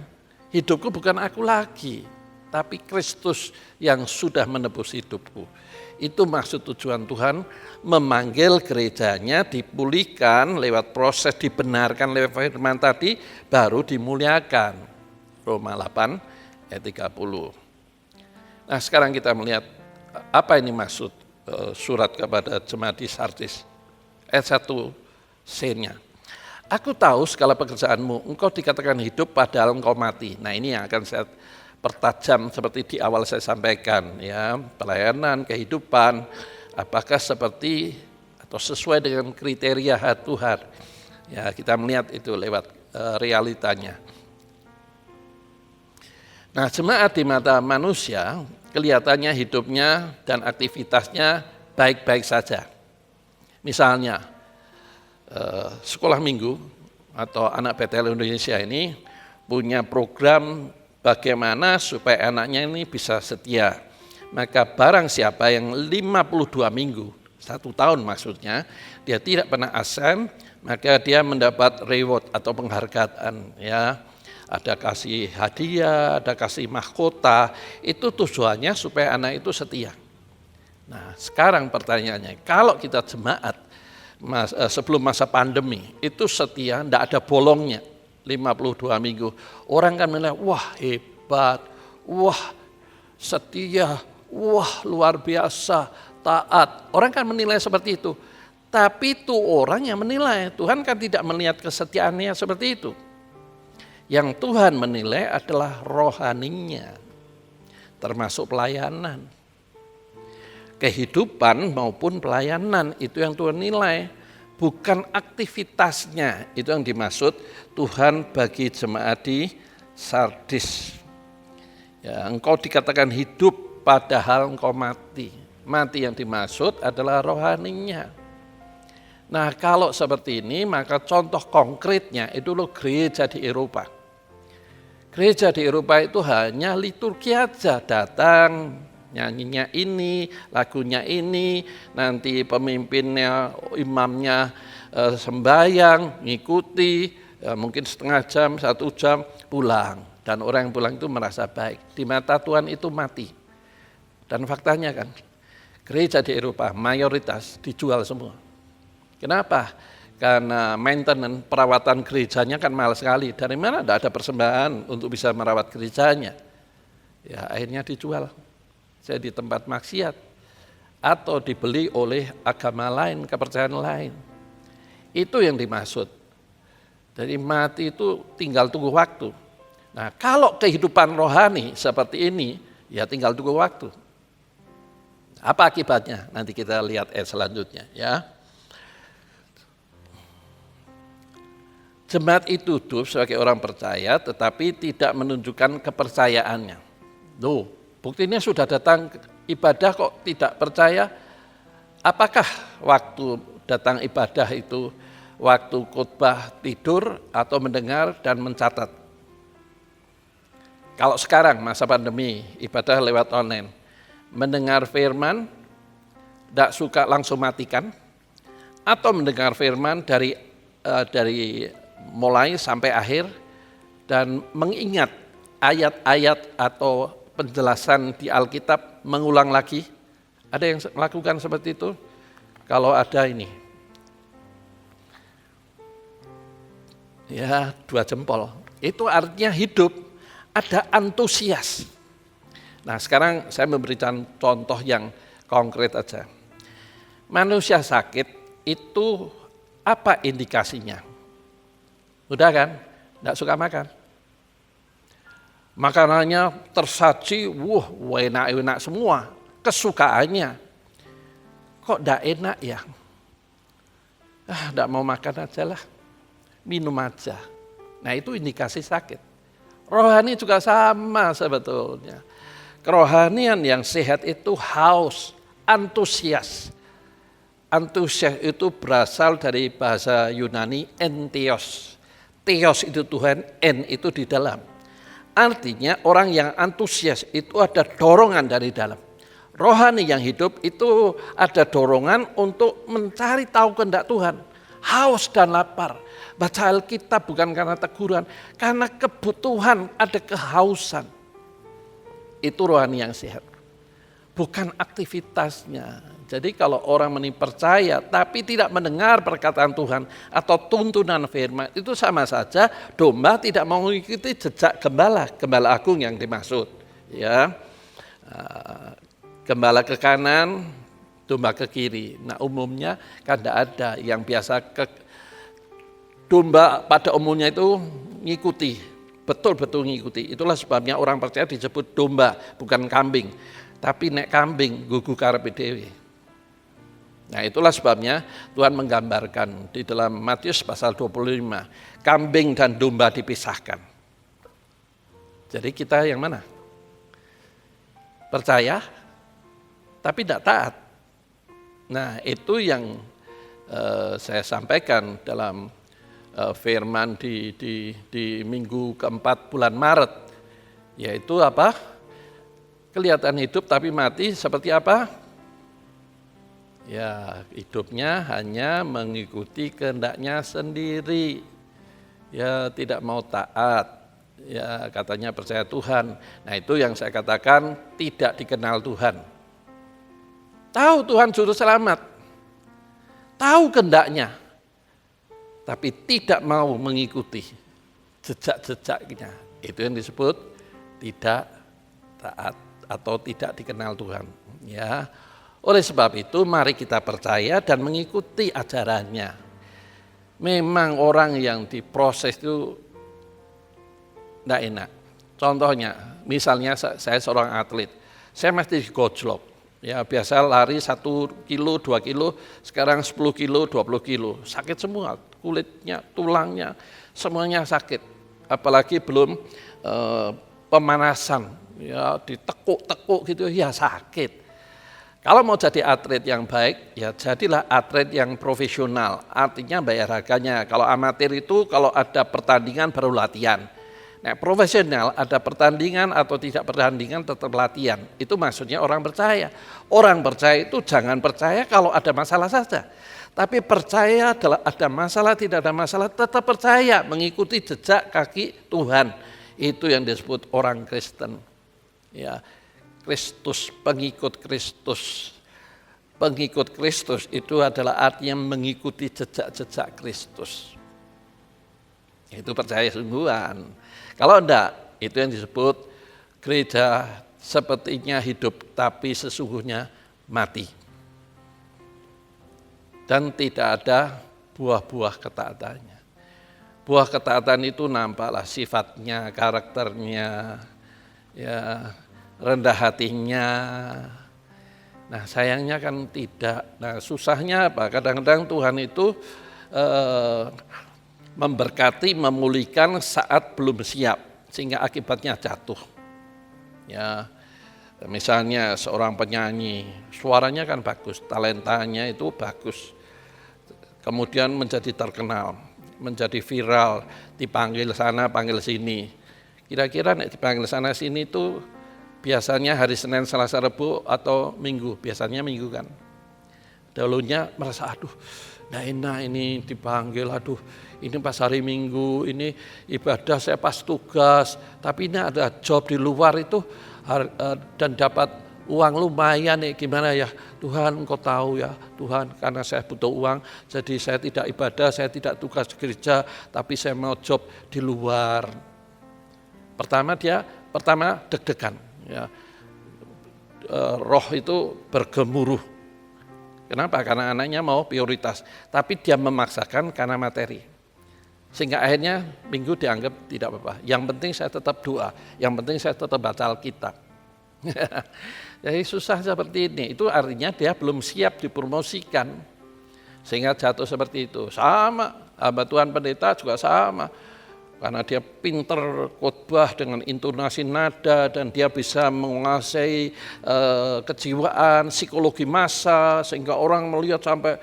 [SPEAKER 3] hidupku bukan aku lagi, tapi Kristus yang sudah menebus hidupku. Itu maksud tujuan Tuhan memanggil gerejanya, dipulihkan lewat proses, dibenarkan lewat firman tadi, baru dimuliakan. Roma 8 ayat 30. Nah, sekarang kita melihat apa ini maksud surat kepada jemaat di Sardis. Ayat 1 C-nya. Aku tahu segala pekerjaanmu, engkau dikatakan hidup padahal engkau mati. Nah, ini yang akan saya pertajam seperti di awal saya sampaikan ya, pelayanan, kehidupan, apakah seperti atau sesuai dengan kriteria Tuhan. Ya, kita melihat itu lewat realitanya. Nah, jemaat di mata manusia kelihatannya hidupnya dan aktivitasnya baik-baik saja. Misalnya sekolah minggu atau anak PTL Indonesia ini punya program bagaimana supaya anaknya ini bisa setia. Maka barang siapa yang 52 minggu, 1 tahun maksudnya, dia tidak pernah absen, maka dia mendapat reward atau penghargaan ya. Ada kasih hadiah, ada kasih mahkota, itu tujuannya supaya anak itu setia. Nah, sekarang pertanyaannya, kalau kita jemaat sebelum masa pandemi, itu setia, tidak ada bolongnya, 52 minggu. Orang kan menilai, wah hebat, wah setia, wah luar biasa, taat. Orang kan menilai seperti itu. Tapi itu orang yang menilai, Tuhan kan tidak melihat kesetiaannya seperti itu. Yang Tuhan menilai adalah rohaninya, termasuk pelayanan. kehidupan maupun pelayanan, itu yang Tuhan nilai, bukan aktivitasnya. Itu yang dimaksud Tuhan bagi jemaat di Sardis. Ya, engkau dikatakan hidup padahal engkau mati. Mati yang dimaksud adalah rohaninya. Nah, kalau seperti ini maka contoh konkretnya itu loh gereja di Eropa. Gereja di Eropa itu hanya liturgi aja, datang, nyanyinya ini, lagunya ini, nanti pemimpinnya, imamnya sembahyang, ngikuti, mungkin setengah jam, 1 jam, pulang. Dan orang yang pulang itu merasa baik. Di mata Tuhan itu mati. Dan faktanya kan, gereja di Eropa mayoritas dijual semua. Kenapa? Karena maintenance, perawatan gerejanya kan mahal sekali. Dari mana tidak ada persembahan untuk bisa merawat gerejanya? Ya akhirnya dijual. Jadi tempat maksiat. Atau dibeli oleh agama lain, kepercayaan lain. Itu yang dimaksud. Jadi mati itu tinggal tunggu waktu. Nah kalau kehidupan rohani seperti ini, ya tinggal tunggu waktu. Apa akibatnya? Nanti kita lihat ayat selanjutnya ya. Jemaat itu hidup sebagai orang percaya tetapi tidak menunjukkan kepercayaannya. Loh, buktinya sudah datang ibadah kok tidak percaya? Apakah waktu datang ibadah itu waktu khotbah tidur atau mendengar dan mencatat? Kalau sekarang masa pandemi ibadah lewat online, mendengar firman, tidak suka langsung matikan, atau mendengar firman dari mulai sampai akhir dan mengingat ayat-ayat atau penjelasan di Alkitab mengulang lagi. Ada yang melakukan seperti itu? Kalau ada ini, ya 2 jempol. Itu artinya hidup. Ada antusias. Nah sekarang saya memberikan contoh yang konkret aja. Manusia sakit itu apa indikasinya? Udah kan? Nggak suka makan. Makanannya tersaji, enak-enak semua. Kesukaannya. Kok nggak enak ya? Nggak mau makan aja lah. Minum aja. Nah itu indikasi sakit. Rohani juga sama sebetulnya. Kerohanian yang sehat itu haus, antusias. Antusias itu berasal dari bahasa Yunani entheos. Theos itu Tuhan, en itu di dalam. Artinya orang yang antusias itu ada dorongan dari dalam. Rohani yang hidup itu ada dorongan untuk mencari tahu kehendak Tuhan. Haus dan lapar. Baca Alkitab bukan karena teguran, karena kebutuhan, ada kehausan. Itu rohani yang sehat. Bukan aktivitasnya. Jadi kalau orang percaya tapi tidak mendengar perkataan Tuhan atau tuntunan firman, itu sama saja domba tidak mau mengikuti jejak gembala, gembala agung yang dimaksud. Ya, gembala ke kanan, domba ke kiri. Nah umumnya kan tidak ada yang biasa domba pada umumnya itu ngikuti, betul-betul ngikuti. Itulah sebabnya orang percaya disebut domba, bukan kambing. Tapi nek kambing gugu karepe dhewe. Nah itulah sebabnya Tuhan menggambarkan di dalam Matius pasal 25, kambing dan domba dipisahkan. Jadi kita yang mana? Percaya, tapi tidak taat. Nah itu yang saya sampaikan dalam firman di minggu keempat bulan Maret, yaitu apa? Kelihatan hidup tapi mati seperti apa? Ya hidupnya hanya mengikuti kehendaknya sendiri, ya tidak mau taat, ya katanya percaya Tuhan. Nah itu yang saya katakan tidak dikenal Tuhan. Tahu Tuhan juru selamat, tahu kehendaknya, tapi tidak mau mengikuti jejak-jejaknya. Itu yang disebut tidak taat atau tidak dikenal Tuhan. Ya, oleh sebab itu mari kita percaya dan mengikuti ajarannya. Memang orang yang diproses itu tidak enak. Contohnya, misalnya saya seorang atlet, saya mesti digojlok. Ya biasa lari 1 kilo, 2 kilo, sekarang 10 kilo, 20 kilo. Sakit semua, kulitnya, tulangnya, semuanya sakit. Apalagi belum pemanasan, ya ditekuk-tekuk gitu, ya sakit. Kalau mau jadi atlet yang baik, ya jadilah atlet yang profesional. Artinya bayar harganya. Kalau amatir itu kalau ada pertandingan baru latihan. Nah, profesional ada pertandingan atau tidak pertandingan tetap latihan. Itu maksudnya orang percaya. Orang percaya itu jangan percaya kalau ada masalah saja. Tapi percaya adalah ada masalah, tidak ada masalah, tetap percaya mengikuti jejak kaki Tuhan. Itu yang disebut orang Kristen. Ya, Kristus, pengikut Kristus. Pengikut Kristus itu adalah artinya mengikuti jejak-jejak Kristus. Itu percaya sungguhan. Kalau enggak, itu yang disebut gereja sepertinya hidup tapi sesungguhnya mati. Dan tidak ada buah-buah ketaatannya. Buah ketaatan itu nampaklah sifatnya, karakternya, ya rendah hatinya. Nah sayangnya kan tidak. Nah susahnya apa? Kadang-kadang Tuhan itu memberkati, memulihkan saat belum siap, sehingga akibatnya jatuh. Ya, misalnya seorang penyanyi, suaranya kan bagus, talentanya itu bagus, kemudian menjadi terkenal, menjadi viral, dipanggil sana, panggil sini. Kira-kira dipanggil sana sini itu biasanya hari Senin, Selasa, Rabu atau Minggu, biasanya Minggu kan. Dahulunya merasa aduh, nah enak ini dipanggil, aduh ini pas hari Minggu, ini ibadah saya pas tugas, tapi ini ada job di luar itu dan dapat uang lumayan nih, gimana ya Tuhan engkau tahu ya Tuhan, karena saya butuh uang, jadi saya tidak ibadah, saya tidak tugas di gereja, tapi saya mau job di luar. Pertama deg-degan, ya. Roh itu bergemuruh. Kenapa? Karena anaknya mau prioritas, tapi dia memaksakan karena materi. Sehingga akhirnya Minggu dianggap tidak apa-apa. Yang penting saya tetap doa, yang penting saya tetap baca Alkitab. Jadi susah seperti ini, itu artinya dia belum siap dipromosikan. Sehingga jatuh seperti itu. Sama, hamba Tuhan pendeta juga sama. Karena dia pinter khotbah dengan intonasi nada dan dia bisa menguasai kejiwaan, psikologi massa sehingga orang melihat sampai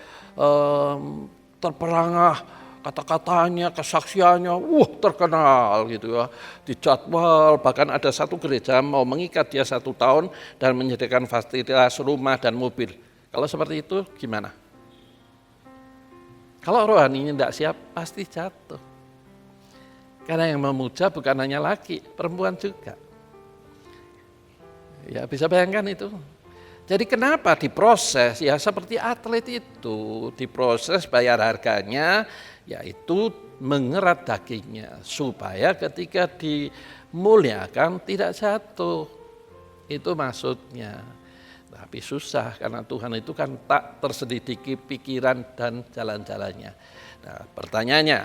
[SPEAKER 3] terperangah kata-katanya, kesaksiannya, terkenal gitu ya. Dijadwal, bahkan ada satu gereja mau mengikat dia 1 tahun dan menyediakan fasilitas rumah dan mobil. Kalau seperti itu gimana? Kalau rohaninya tidak siap pasti jatuh. Karena yang memuja bukan hanya laki, perempuan juga. Ya bisa bayangkan itu. Jadi kenapa diproses? Ya seperti atlet itu, diproses bayar harganya, yaitu mengerat dagingnya. Supaya ketika dimuliakan tidak jatuh. Itu maksudnya. Tapi susah karena Tuhan itu kan tak terselidiki pikiran dan jalan-jalannya. Nah pertanyaannya,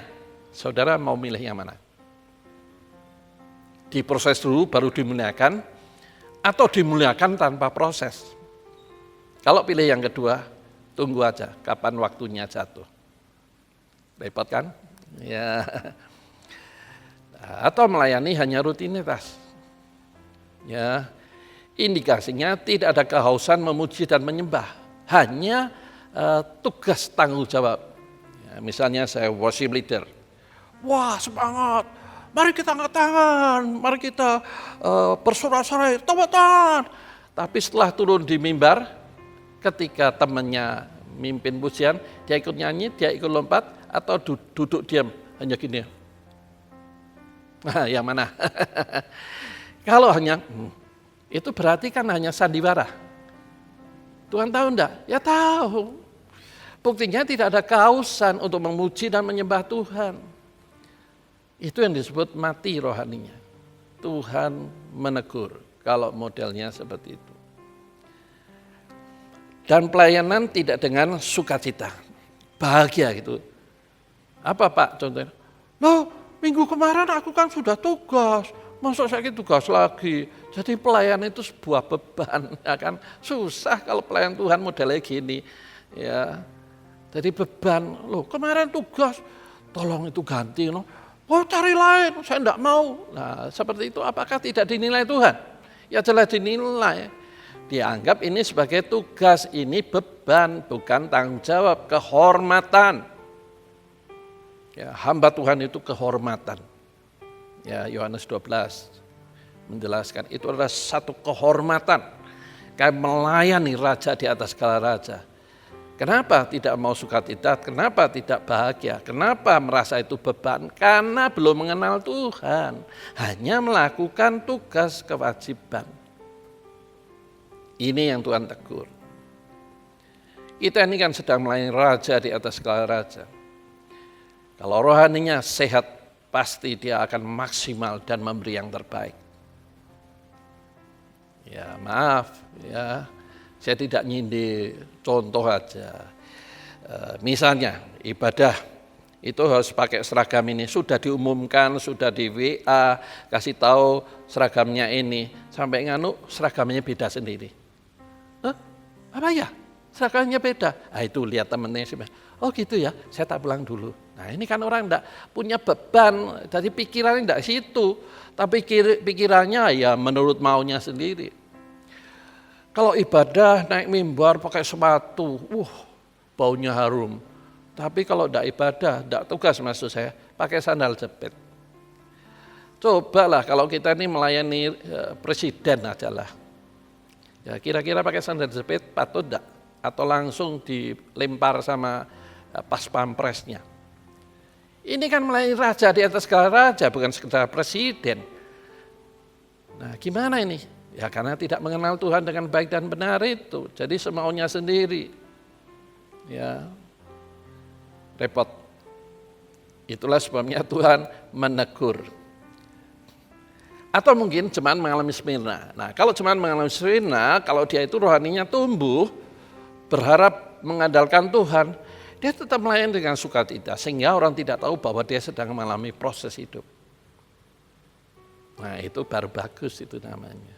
[SPEAKER 3] saudara mau milih yang mana? Diproses dulu baru dimuliakan atau dimuliakan tanpa proses? Kalau pilih yang kedua, tunggu aja kapan waktunya jatuh. Repot kan? Ya. Atau melayani hanya rutinitas. Ya. Indikasinya tidak ada kehausan memuji dan menyembah, hanya tugas tanggung jawab. Ya, misalnya saya worship leader. Wah, semangat. Mari kita angkat tangan, mari kita bersorak-sorai, tepuk tangan. Tapi setelah turun di mimbar, ketika temannya mimpin pujian, dia ikut nyanyi, dia ikut lompat, atau duduk diam, hanya gini. Nah, yang mana? Kalau hanya, itu berarti kan hanya sandiwara. Tuhan tahu enggak? Ya tahu. Buktinya tidak ada kehausan untuk memuji dan menyembah Tuhan. Itu yang disebut mati rohaninya. Tuhan menegur kalau modelnya seperti itu. Dan pelayanan tidak dengan sukacita, bahagia gitu. Apa Pak contohnya? Loh, minggu kemarin aku kan sudah tugas, masa saya tugas lagi. Jadi pelayan itu sebuah beban, ya kan? Susah kalau pelayan Tuhan modelnya gini, ya. Jadi beban, loh kemarin tugas, tolong itu ganti, loh. Oh cari lain, saya enggak mau. Nah seperti itu apakah tidak dinilai Tuhan? Ya jelas dinilai. Dianggap ini sebagai tugas, ini beban, bukan tanggung jawab, kehormatan. Ya, hamba Tuhan itu kehormatan. Ya, Yohanes 12 menjelaskan itu adalah satu kehormatan. Kayak melayani raja di atas segala raja. Kenapa tidak mau sukacita? Kenapa tidak bahagia? Kenapa merasa itu beban? Karena belum mengenal Tuhan. Hanya melakukan tugas kewajiban. Ini yang Tuhan tegur. Kita ini kan sedang melayani raja di atas segala raja. Kalau rohaninya sehat, pasti dia akan maksimal dan memberi yang terbaik. Ya maaf ya. Saya tidak nyindir, contoh aja. Misalnya ibadah itu harus pakai seragam ini. Sudah diumumkan, sudah di WA, kasih tahu seragamnya ini. Sampai nganu seragamnya beda sendiri. Apa ya? Seragamnya beda. Nah itu lihat temennya sih. Oh gitu ya, saya tak pulang dulu. Nah ini kan orang enggak punya beban, jadi pikirannya enggak situ. Tapi pikirannya ya menurut maunya sendiri. Kalau ibadah naik mimbar pakai sepatu, baunya harum. Tapi kalau tidak ibadah, tidak tugas maksud saya, pakai sandal jepit. Cobalah kalau kita ini melayani presiden aja lah. Ya, kira-kira pakai sandal jepit patut tidak? Atau langsung dilempar sama pas pampresnya. Ini kan melayani raja di atas segala raja, bukan sekedar presiden. Nah gimana ini? Ya karena tidak mengenal Tuhan dengan baik dan benar itu. Jadi semaunya sendiri. Ya. Repot. Itulah sebabnya Tuhan menegur. Atau mungkin cuman mengalami Smirna. Nah, kalau cuman mengalami Smirna, kalau dia itu rohaninya tumbuh, berharap mengandalkan Tuhan, dia tetap melayani dengan sukacita sehingga orang tidak tahu bahwa dia sedang mengalami proses hidup. Nah, itu baru bagus itu namanya.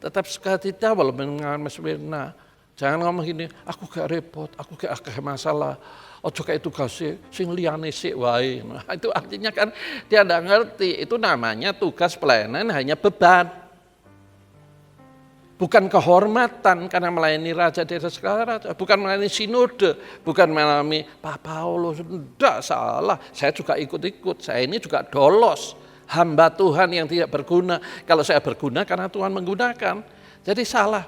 [SPEAKER 3] Tetap sukacita walaupun mengalami Smirna. Jangan ngomong gini, aku gak repot, aku gak masalah. Ojo kayak tugas sing liyane sik wae. Nah, itu artinya kan dia enggak ngerti. Itu namanya tugas pelayanan hanya beban. Bukan kehormatan karena melayani raja di atas segala raja, bukan melayani sinode, bukan melayani Pak Paulus. Enggak salah. Saya juga ikut-ikut. Saya ini juga dolos. Hamba Tuhan yang tidak berguna. Kalau saya berguna karena Tuhan menggunakan. Jadi salah.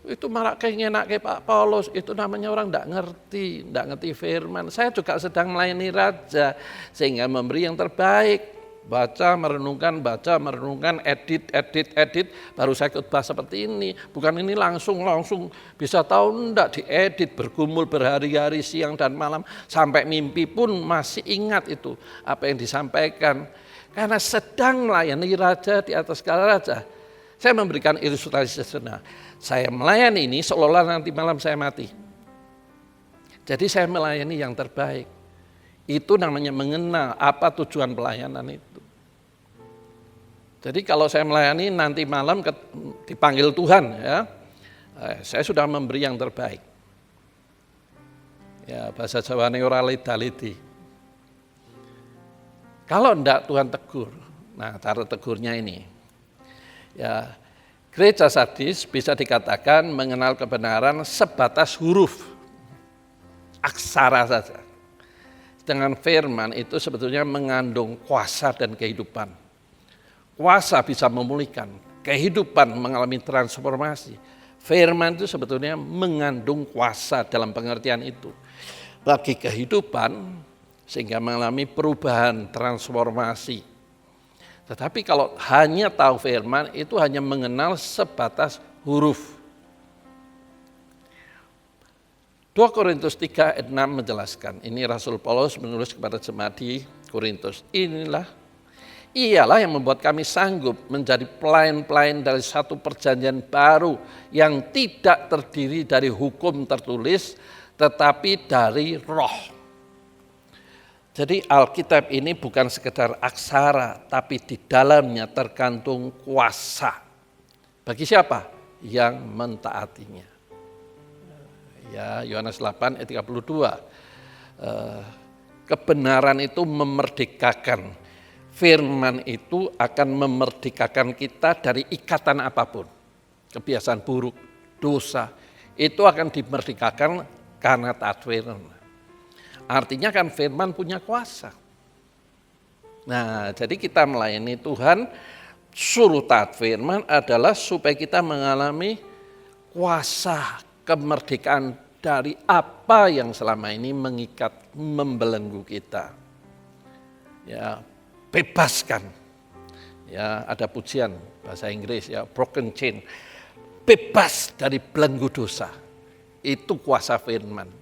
[SPEAKER 3] Itu malah enak kayak Pak Paulus. Itu namanya orang tidak ngerti firman. Saya juga sedang melayani raja. Sehingga memberi yang terbaik. Baca, merenungkan, edit. Baru saya khotbah seperti ini. Bukan ini langsung bisa tahu enggak diedit, bergumul berhari-hari siang dan malam. Sampai mimpi pun masih ingat itu. Apa yang disampaikan. Karena sedang melayani raja di atas segala raja. Saya memberikan ilustrasi sederhana. Saya melayani ini seolah-olah nanti malam saya mati. Jadi saya melayani yang terbaik. Itu namanya mengenal apa tujuan pelayanan itu. Jadi kalau saya melayani nanti malam dipanggil Tuhan, ya, saya sudah memberi yang terbaik. Ya bahasa Jawa ini ora lida-lidi. Kalau enggak Tuhan tegur. Nah, cara tegurnya ini. Ya, gereja Sardis bisa dikatakan mengenal kebenaran sebatas huruf. Aksara saja. Dengan firman itu sebetulnya mengandung kuasa dan kehidupan. Kuasa bisa memulihkan, kehidupan mengalami transformasi. Firman itu sebetulnya mengandung kuasa dalam pengertian itu. Bagi kehidupan sehingga mengalami perubahan, transformasi. Tetapi kalau hanya tahu firman, itu hanya mengenal sebatas huruf. 2 Korintus 3 ayat 6 menjelaskan, ini Rasul Paulus menulis kepada jemaat di Korintus. Ialah yang membuat kami sanggup menjadi pelayan-pelayan dari satu perjanjian baru yang tidak terdiri dari hukum tertulis, tetapi dari roh. Jadi Alkitab ini bukan sekedar aksara, tapi di dalamnya terkandung kuasa. Bagi siapa? Yang mentaatinya. Ya, Yohanes 8 ayat 32. Kebenaran itu memerdekakan. Firman itu akan memerdekakan kita dari ikatan apapun. Kebiasaan buruk, dosa, itu akan dimerdekakan karena taat firman. Artinya kan firman punya kuasa. Nah, jadi kita melayani Tuhan, suruh taat firman adalah supaya kita mengalami kuasa kemerdekaan dari apa yang selama ini mengikat, membelenggu kita. Ya, bebaskan. Ya, ada pujian bahasa Inggris ya, broken chain. Bebas dari belenggu dosa. Itu kuasa firman.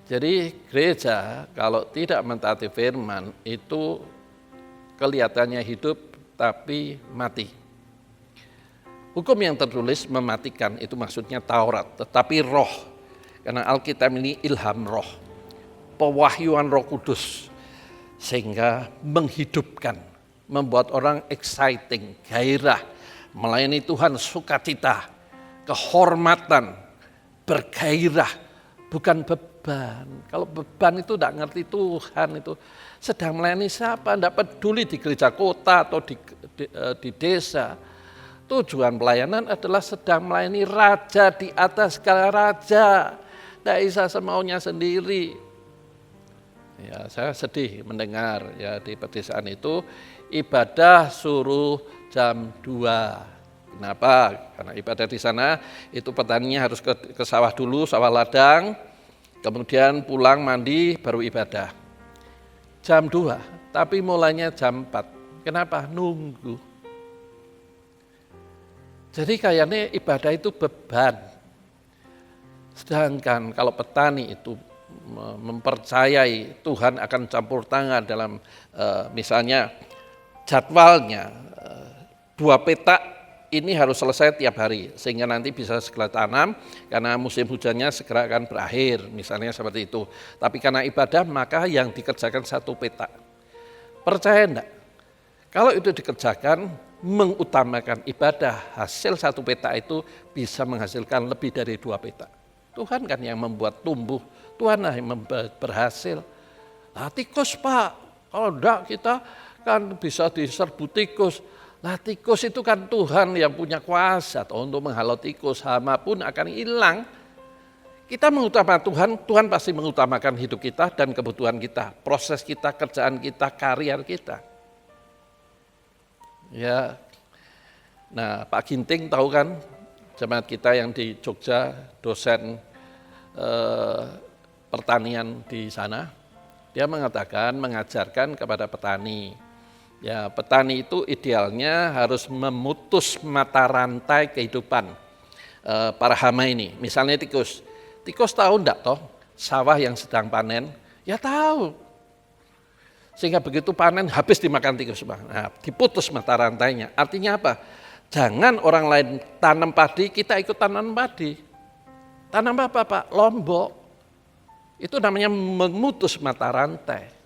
[SPEAKER 3] Jadi gereja kalau tidak mentaati firman itu kelihatannya hidup tapi mati. Hukum yang tertulis mematikan itu maksudnya Taurat, tetapi roh. Karena Alkitab ini ilham roh, pewahyuan Roh Kudus sehingga menghidupkan, membuat orang exciting, gairah, melayani Tuhan sukacita, kehormatan, bergairah, bukan beban. Kalau beban itu tidak ngerti Tuhan, itu sedang melayani siapa, tidak peduli di gereja kota atau di desa. Tujuan pelayanan adalah sedang melayani raja di atas segala raja. Tidak bisa semaunya sendiri. Ya, saya sedih mendengar ya di pedesaan itu ibadah suruh jam 2. Kenapa? Karena ibadah di sana itu petaninya harus ke sawah dulu, sawah ladang. Kemudian pulang mandi baru ibadah. Jam 2, tapi mulainya jam 4. Kenapa? Nunggu. Jadi kayaknya ibadah itu beban. Sedangkan kalau petani itu mempercayai Tuhan akan campur tangan dalam misalnya jadwalnya 2 petak ini harus selesai tiap hari sehingga nanti bisa segera tanam karena musim hujannya segera akan berakhir, misalnya seperti itu. Tapi karena ibadah maka yang dikerjakan 1 petak. Percaya enggak? Kalau itu dikerjakan mengutamakan ibadah, hasil 1 petak itu bisa menghasilkan lebih dari 2 petak. Tuhan kan yang membuat tumbuh, Tuhan yang berhasil. Nah, tikus Pak, kalau enggak kita kan bisa diserbu tikus. Lah tikus itu kan Tuhan yang punya kuasa untuk menghalau tikus, hama pun akan hilang. Kita mengutamakan Tuhan, Tuhan pasti mengutamakan hidup kita dan kebutuhan kita, proses kita, kerjaan kita, karier kita. Ya, nah Pak Ginting tahu kan, jemaat kita yang di Jogja, dosen pertanian di sana, dia mengatakan, mengajarkan kepada petani. Ya, petani itu idealnya harus memutus mata rantai kehidupan para hama ini. Misalnya tikus. Tikus tahu enggak toh sawah yang sedang panen? Ya tahu. Sehingga begitu panen habis dimakan tikus. Nah, diputus mata rantainya. Artinya apa? Jangan orang lain tanam padi, kita ikut tanam padi. Tanam apa Pak? Lombok. Itu namanya memutus mata rantai.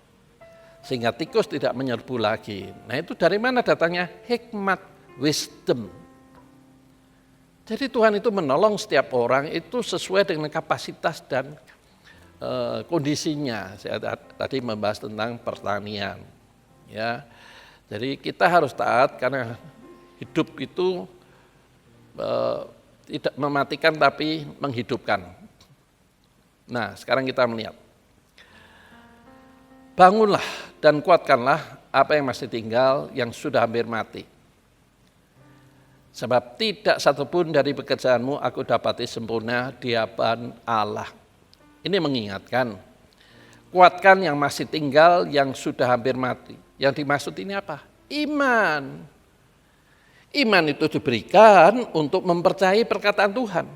[SPEAKER 3] Sehingga tikus tidak menyerbu lagi. Nah itu dari mana datangnya? Hikmat, wisdom. Jadi Tuhan itu menolong setiap orang itu sesuai dengan kapasitas dan kondisinya. Saya tadi membahas tentang pertanian. Ya, jadi kita harus taat karena hidup itu tidak mematikan tapi menghidupkan. Nah sekarang kita melihat. Bangunlah dan kuatkanlah apa yang masih tinggal yang sudah hampir mati. Sebab tidak satupun dari pekerjaanmu aku dapati sempurna di hadapan Allah. Ini mengingatkan, kuatkan yang masih tinggal yang sudah hampir mati. Yang dimaksud ini apa? Iman. Iman itu diberikan untuk mempercayai perkataan Tuhan.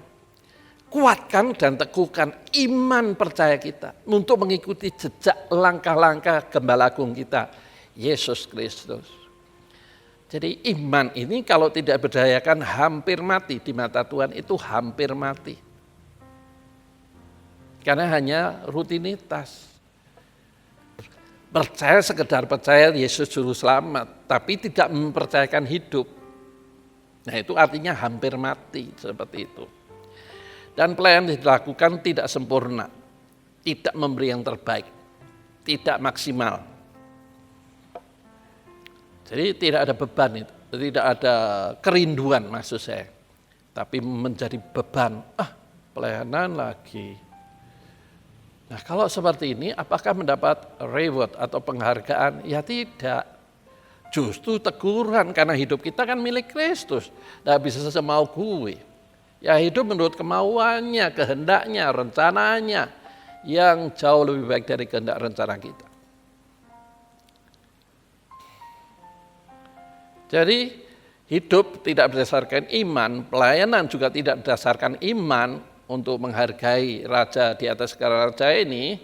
[SPEAKER 3] Kuatkan dan teguhkan iman percaya kita untuk mengikuti jejak langkah-langkah Gembala Agung kita, Yesus Kristus. Jadi iman ini kalau tidak berdayakan hampir mati di mata Tuhan, itu hampir mati. Karena hanya rutinitas. Percaya sekedar percaya Yesus juru selamat, tapi tidak mempercayakan hidup. Nah itu artinya hampir mati seperti itu. Dan pelayanan dilakukan tidak sempurna, tidak memberi yang terbaik, tidak maksimal. Jadi tidak ada beban itu, tidak ada kerinduan maksud saya. Tapi menjadi beban, pelayanan lagi. Nah kalau seperti ini apakah mendapat reward atau penghargaan? Ya tidak. Justru teguran karena hidup kita kan milik Kristus. Tidak bisa semau gue. Ya hidup menurut kemauannya, kehendaknya, rencananya. Yang jauh lebih baik dari kehendak rencana kita. Jadi hidup tidak berdasarkan iman, pelayanan juga tidak berdasarkan iman untuk menghargai raja di atas segala raja ini,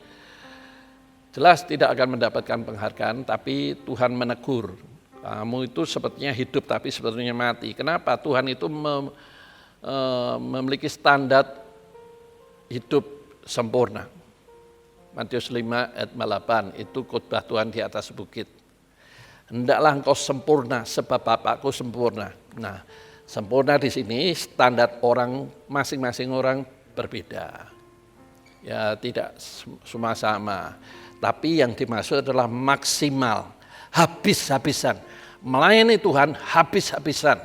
[SPEAKER 3] jelas tidak akan mendapatkan penghargaan, tapi Tuhan menegur. Kamu itu sepertinya hidup tapi sebetulnya mati. Kenapa? Tuhan itu memiliki standar hidup sempurna. Matius 5 ayat 8 itu khotbah Tuhan di atas bukit. Hendaklah engkau sempurna sebab Bapakku sempurna. Nah, sempurna di sini standar orang masing-masing orang berbeda. Ya, tidak semua sama. Tapi yang dimaksud adalah maksimal, habis-habisan. Melayani Tuhan habis-habisan.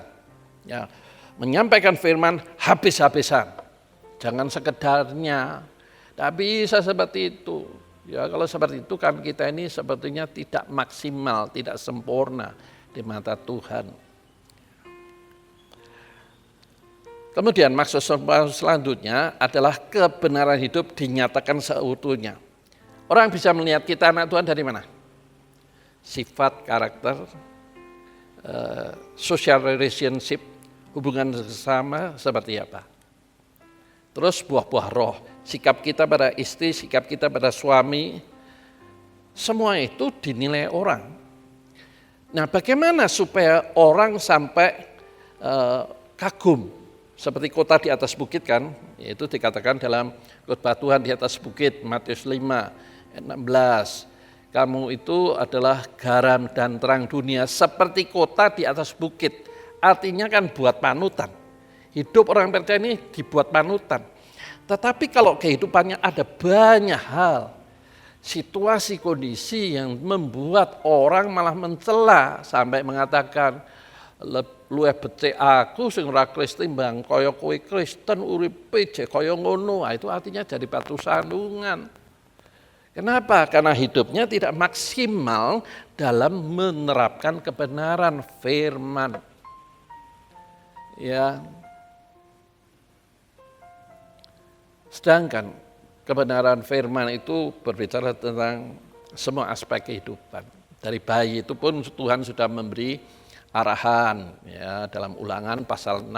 [SPEAKER 3] Ya, menyampaikan firman habis-habisan. Jangan sekedarnya. Tapi bisa seperti itu. Ya kalau seperti itu kan kita ini sebetulnya tidak maksimal, tidak sempurna di mata Tuhan. Kemudian maksud selanjutnya adalah kebenaran hidup dinyatakan seutuhnya. Orang bisa melihat kita anak Tuhan dari mana? Sifat, karakter, social relationship, hubungan sesama seperti apa. Terus buah-buah roh, sikap kita pada istri, sikap kita pada suami, semua itu dinilai orang. Nah bagaimana supaya orang sampai kagum, seperti kota di atas bukit kan, yaitu dikatakan dalam khotbah Tuhan di atas bukit, Matius 5, ayat 16. Kamu itu adalah garam dan terang dunia seperti kota di atas bukit, artinya kan buat panutan. Hidup orang percaya ini dibuat panutan. Tetapi kalau kehidupannya ada banyak hal, situasi, kondisi yang membuat orang malah mencela sampai mengatakan, luwih becik aku sing ora Kristen bang, kaya kowe Kristen uripe jek kaya ngono. Itu artinya jadi batu sandungan. Kenapa? Karena hidupnya tidak maksimal dalam menerapkan kebenaran firman. Ya. Sedangkan kebenaran firman itu berbicara tentang semua aspek kehidupan. Dari bayi itu pun Tuhan sudah memberi arahan ya dalam Ulangan pasal 6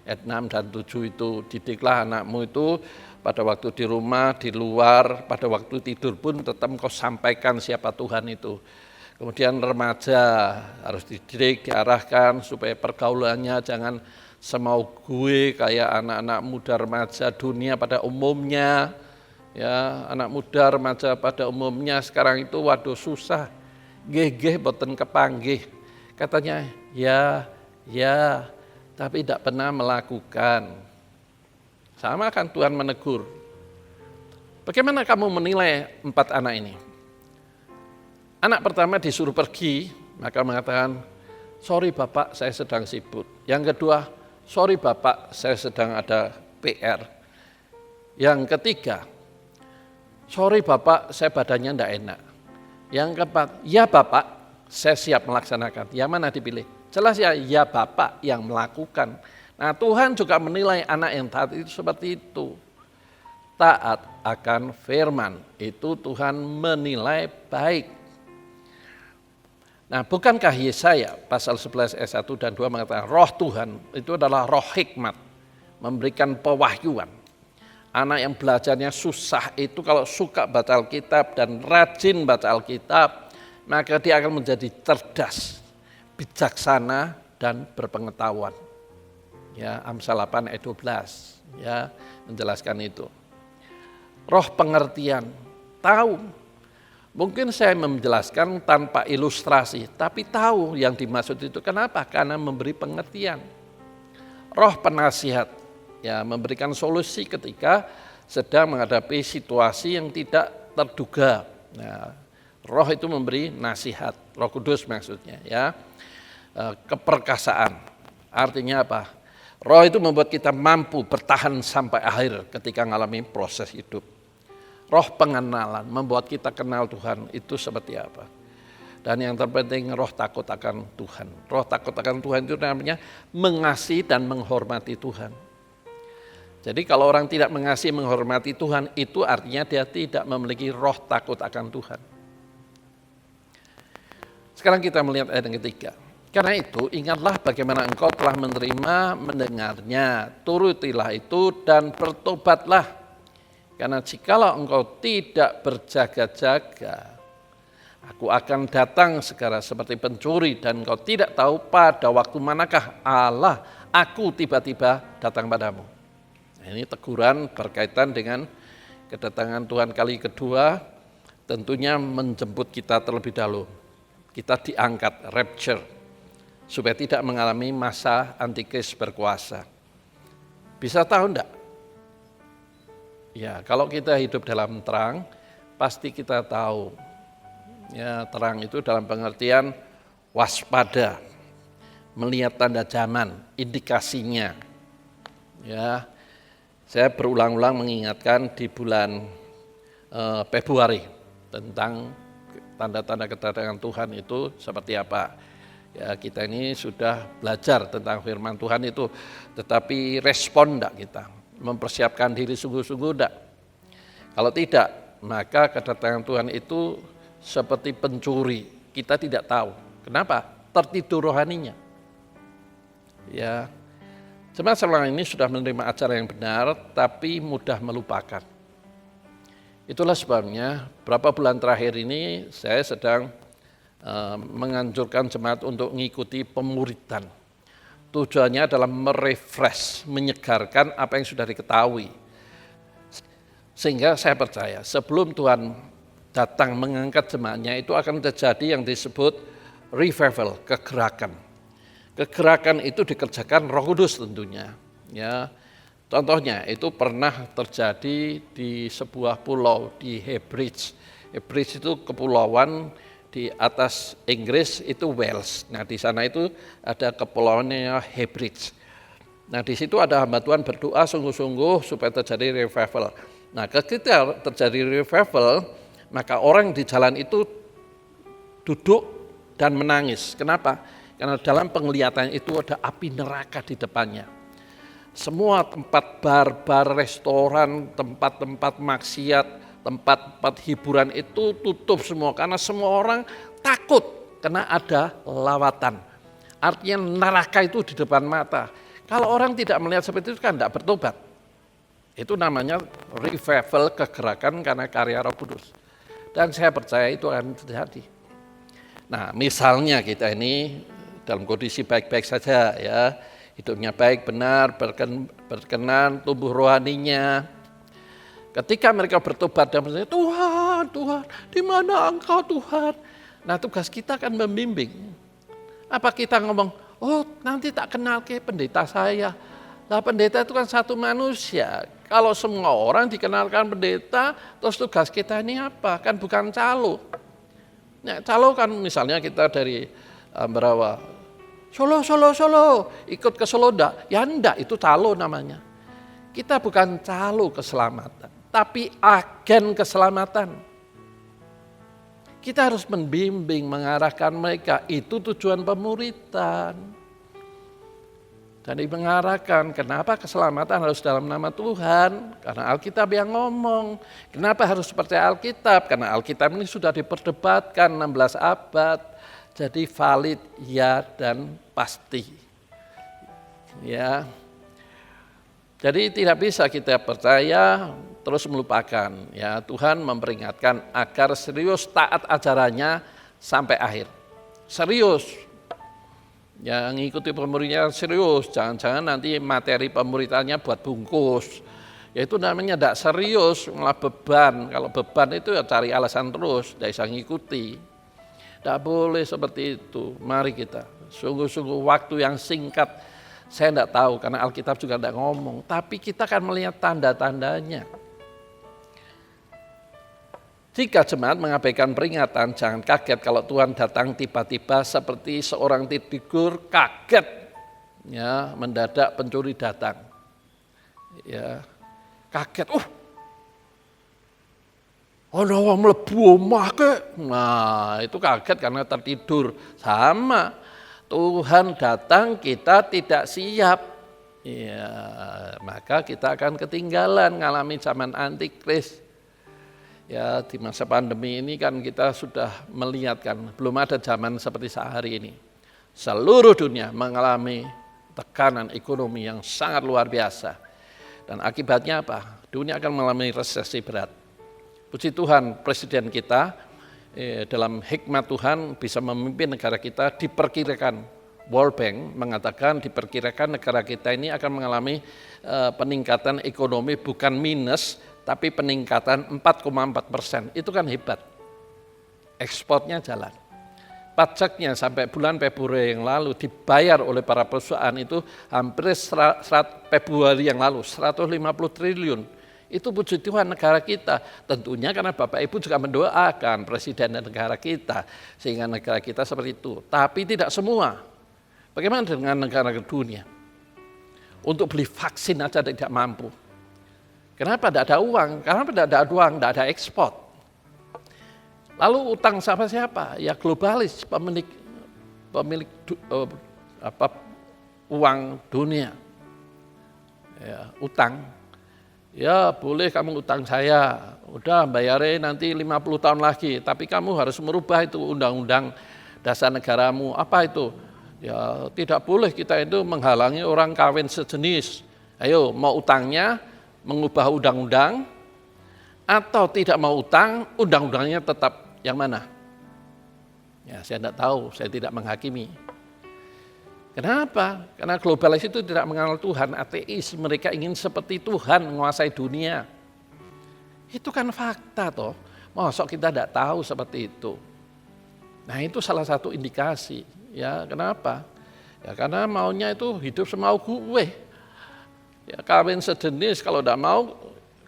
[SPEAKER 3] ayat 6 dan 7 itu, didiklah anakmu itu pada waktu di rumah, di luar, pada waktu tidur pun tetap kau sampaikan siapa Tuhan itu. Kemudian remaja harus dididik, diarahkan supaya pergaulannya jangan semau gue kayak anak-anak muda remaja dunia pada umumnya. Ya, anak muda remaja pada umumnya sekarang itu waduh susah. Geh boten kepanggih. Katanya ya, tapi tidak pernah melakukan. Sama kan Tuhan menegur. Bagaimana kamu menilai 4 anak ini? Anak pertama disuruh pergi, maka mengatakan, sorry Bapak saya sedang sibuk. Yang kedua, sorry Bapak saya sedang ada PR. Yang ketiga, sorry Bapak saya badannya tidak enak. Yang keempat, ya Bapak saya siap melaksanakan. Yang mana dipilih? Jelas ya Bapak yang melakukan. Nah Tuhan juga menilai anak yang taat itu seperti itu. Taat akan firman, itu Tuhan menilai baik. Nah bukankah Yesaya pasal 11 ayat 1 dan 2 mengatakan roh Tuhan itu adalah roh hikmat, memberikan pewahyuan. Anak yang belajarnya susah itu kalau suka baca Alkitab dan rajin baca Alkitab, maka dia akan menjadi cerdas, bijaksana dan berpengetahuan. Ya, Amsal 8 ayat 12 ya menjelaskan itu. Roh pengertian, tahu Mungkin saya menjelaskan tanpa ilustrasi, tapi tahu yang dimaksud itu. Kenapa? Karena memberi pengertian. Roh penasihat, ya, memberikan solusi ketika sedang menghadapi situasi yang tidak terduga. Nah, roh itu memberi nasihat, Roh Kudus maksudnya, ya. Keperkasaan, artinya apa? Roh itu membuat kita mampu bertahan sampai akhir ketika mengalami proses hidup. Roh pengenalan membuat kita kenal Tuhan itu seperti apa. Dan yang terpenting roh takut akan Tuhan. Roh takut akan Tuhan itu namanya mengasihi dan menghormati Tuhan. Jadi kalau orang tidak mengasihi menghormati Tuhan, itu artinya dia tidak memiliki roh takut akan Tuhan. Sekarang kita melihat ayat yang ketiga. Karena itu ingatlah bagaimana engkau telah menerima mendengarnya, turutilah itu dan bertobatlah. Karena jikalau engkau tidak berjaga-jaga, aku akan datang segera seperti pencuri dan engkau tidak tahu pada waktu manakah aku tiba-tiba datang padamu. Nah, ini teguran berkaitan dengan kedatangan Tuhan kali kedua, tentunya menjemput kita terlebih dahulu. Kita diangkat, rapture, supaya tidak mengalami masa antikris berkuasa. Bisa tahu enggak? Ya, kalau kita hidup dalam terang, pasti kita tahu. Ya, terang itu dalam pengertian waspada, melihat tanda zaman, indikasinya. Ya, saya berulang-ulang mengingatkan di bulan Februari tentang tanda-tanda kedatangan Tuhan itu seperti apa. Ya, kita ini sudah belajar tentang firman Tuhan itu, tetapi respon enggak kita? Mempersiapkan diri sungguh-sungguh enggak? Kalau tidak, maka kedatangan Tuhan itu seperti pencuri. Kita tidak tahu. Kenapa? Tertidur rohaninya. Ya, jemaat selama ini sudah menerima acara yang benar, tapi mudah melupakan. Itulah sebabnya berapa bulan terakhir ini saya sedang menganjurkan jemaat untuk mengikuti pemuridan. Tujuannya adalah merefresh, menyegarkan apa yang sudah diketahui. Sehingga saya percaya sebelum Tuhan datang mengangkat jemaatnya itu akan terjadi yang disebut revival, kegerakan. Kegerakan itu dikerjakan Roh Kudus tentunya. Ya, contohnya itu pernah terjadi di sebuah pulau di Hebrides. Hebrides itu kepulauan di atas Inggris itu Wales. Nah di sana itu ada kepulauannya Hebrides. Nah di situ ada hamba Tuhan berdoa sungguh-sungguh supaya terjadi revival. Nah ketika terjadi revival, maka orang di jalan itu duduk dan menangis. Kenapa? Karena dalam penglihatan itu ada api neraka di depannya. Semua tempat bar, restoran, tempat-tempat maksiat, tempat-tempat hiburan itu tutup semua karena semua orang takut karena ada lawatan. Artinya neraka itu di depan mata. Kalau orang tidak melihat seperti itu kan tidak bertobat. Itu namanya revival, kegerakan karena karya Roh Kudus. Dan saya percaya itu akan terjadi. Nah, misalnya kita ini dalam kondisi baik-baik saja ya, hidupnya baik, benar, berkenan, tumbuh rohaninya. Ketika mereka bertobat dan berkata, Tuhan, di mana Engkau Tuhan? Nah tugas kita kan membimbing. Apa kita ngomong, oh nanti tak kenal ke pendeta saya. Nah pendeta itu kan satu manusia. Kalau semua orang dikenalkan pendeta, terus tugas kita ini apa? Kan bukan calo. Nah, calo kan misalnya kita dari Ambarawa, Solo, ikut ke Solo enggak? Ya enggak, itu calo namanya. Kita bukan calo keselamatan, tapi agen keselamatan. Kita harus membimbing, mengarahkan mereka. Itu tujuan pemuridan. Dan mengarahkan kenapa keselamatan harus dalam nama Tuhan. Karena Alkitab yang ngomong. Kenapa harus percaya Alkitab? Karena Alkitab ini sudah diperdebatkan 16 abad. Jadi valid ya dan pasti. Ya. Jadi tidak bisa kita percaya terus melupakan. Ya, Tuhan memperingatkan agar serius taat ajarannya sampai akhir. Serius. Yang ngikuti pemuridannya serius. Jangan-jangan nanti materi pemuridannya buat bungkus. Ya itu namanya tidak serius, malah beban. Kalau beban itu ya cari alasan terus, tidak bisa ngikuti. Tidak boleh seperti itu. Mari kita, sungguh-sungguh waktu yang singkat, saya tidak tahu karena Alkitab juga tidak ngomong. Tapi kita akan melihat tanda-tandanya. Jika jemaat mengabaikan peringatan, jangan kaget kalau Tuhan datang tiba-tiba seperti seorang tidur kaget, ya mendadak pencuri datang, ya kaget, ada orang mlebu omah ke, nah itu kaget karena tertidur. Sama, Tuhan datang kita tidak siap, ya maka kita akan ketinggalan ngalami zaman antikris. Ya di masa pandemi ini kan kita sudah melihat kan, belum ada zaman seperti sehari ini. Seluruh dunia mengalami tekanan ekonomi yang sangat luar biasa. Dan akibatnya apa? Dunia akan mengalami resesi berat. Puji Tuhan, presiden kita dalam hikmat Tuhan bisa memimpin negara kita. Diperkirakan, World Bank mengatakan diperkirakan negara kita ini akan mengalami peningkatan ekonomi bukan minus, tapi peningkatan 4,4%, itu kan hebat. Ekspornya jalan. Pajaknya sampai bulan Februari yang lalu dibayar oleh para perusahaan itu hampir Februari yang lalu 150 triliun. Itu puji Tuhan negara kita. Tentunya karena Bapak Ibu juga mendoakan presiden dan negara kita sehingga negara kita seperti itu. Tapi tidak semua. Bagaimana dengan negara dunia? Untuk beli vaksin aja tidak mampu. Kenapa tidak ada uang? Karena tidak ada uang, tidak ada ekspor. Lalu utang sama siapa? Ya globalis, pemilik uang dunia. Ya, utang. Ya boleh kamu utang saya, udah bayarin nanti 50 tahun lagi. Tapi kamu harus merubah itu undang-undang dasar negaramu. Apa itu? Ya tidak boleh kita itu menghalangi orang kawin sejenis. Ayo mau utangnya, mengubah undang-undang, atau tidak mau utang, undang-undangnya tetap yang mana? Ya saya tidak tahu, saya tidak menghakimi. Kenapa? Karena globalis itu tidak mengenal Tuhan, ateis, mereka ingin seperti Tuhan menguasai dunia. Itu kan fakta toh, masa kita tidak tahu seperti itu. Nah itu salah satu indikasi, ya kenapa? Ya karena maunya itu hidup semau gue. Ya, kawin sejenis kalau tidak mau,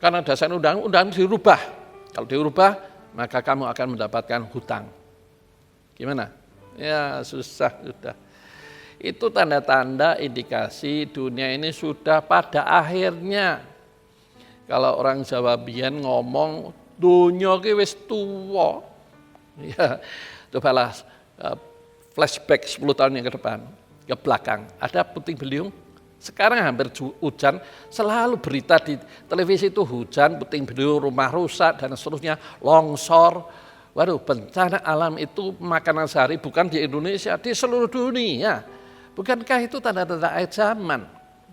[SPEAKER 3] karena dasar undang-undang dirubah. Kalau dirubah, maka kamu akan mendapatkan hutang. Gimana? Ya susah sudah. Itu tanda-tanda indikasi dunia ini sudah pada akhirnya. Kalau orang Jawa biyen ngomong, dunia ki wis tuwa. Ya, cobalah flashback 10 tahun yang ke depan, ke belakang. Ada puting beliung. Sekarang hampir hujan, selalu berita di televisi itu hujan, puting beliung, rumah rusak, dan seterusnya, longsor. Waduh, bencana alam itu makanan sehari bukan di Indonesia, di seluruh dunia. Bukankah itu tanda-tanda akhir zaman?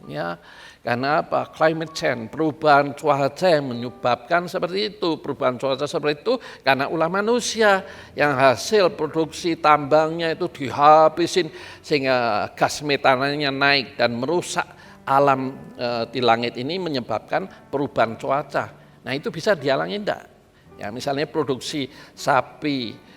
[SPEAKER 3] Ya, karena apa? Climate change, perubahan cuaca yang menyebabkan seperti itu. Perubahan cuaca seperti itu karena ulah manusia yang hasil produksi tambangnya itu dihabisin sehingga gas metananya naik dan merusak alam di langit ini menyebabkan perubahan cuaca. Nah itu bisa dihalangi enggak? Ya misalnya produksi sapi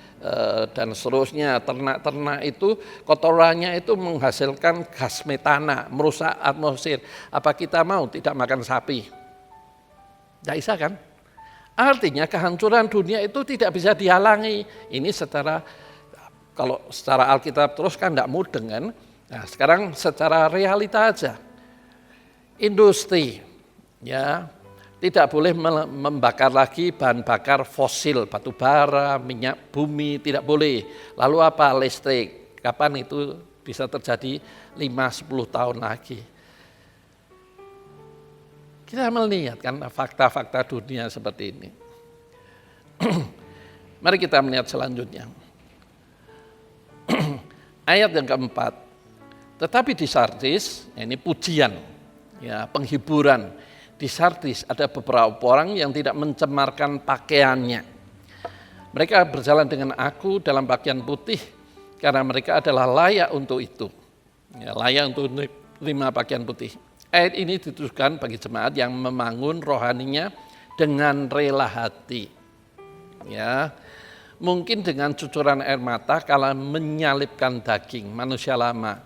[SPEAKER 3] dan seterusnya, ternak-ternak itu kotorannya itu menghasilkan gas metana, merusak atmosfer. Apa kita mau tidak makan sapi? Tidak bisa kan? Artinya kehancuran dunia itu tidak bisa dihalangi. Ini kalau secara Alkitab terus kan tidak mudeng kan? Nah sekarang secara realita aja. Industri, ya. Tidak boleh membakar lagi bahan bakar fosil, batu bara, minyak bumi, tidak boleh. Lalu apa? Listrik. Kapan itu bisa terjadi? 5-10 tahun lagi. Kita melihat kan fakta-fakta dunia seperti ini. Mari kita melihat selanjutnya. Ayat yang keempat. Tetapi di Sardis, ini pujian, ya penghiburan. Di Sardis ada beberapa orang yang tidak mencemarkan pakaiannya. Mereka berjalan dengan aku dalam pakaian putih karena mereka adalah layak untuk itu. Ya, layak untuk menerima pakaian putih. Ayat ini ditujukan bagi jemaat yang membangun rohaninya dengan rela hati. Ya, mungkin dengan cucuran air mata kala menyalibkan daging manusia lama.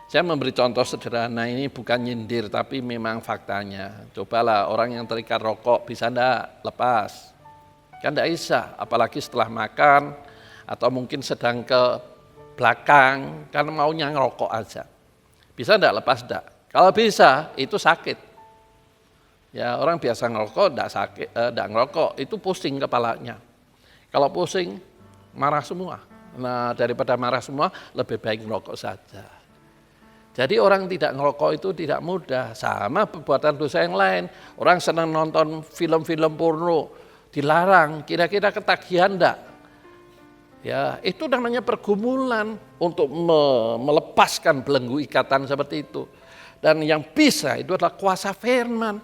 [SPEAKER 3] Saya memberi contoh sederhana, ini bukan nyindir tapi memang faktanya. Cobalah orang yang terikat rokok bisa enggak lepas? Kan enggak bisa, apalagi setelah makan atau mungkin sedang ke belakang karena maunya ngerokok aja. Bisa enggak lepas enggak? Kalau bisa, itu sakit. Ya, orang biasa ngerokok, enggak ngerokok, itu pusing kepalanya. Kalau pusing, marah semua. Nah, daripada marah semua, lebih baik ngerokok saja. Jadi orang tidak ngerokok itu tidak mudah. Sama perbuatan dosa yang lain. Orang senang nonton film-film porno, dilarang, kira-kira ketagihan enggak? Ya, itu namanya pergumulan untuk melepaskan belenggu ikatan seperti itu. Dan yang bisa itu adalah kuasa firman.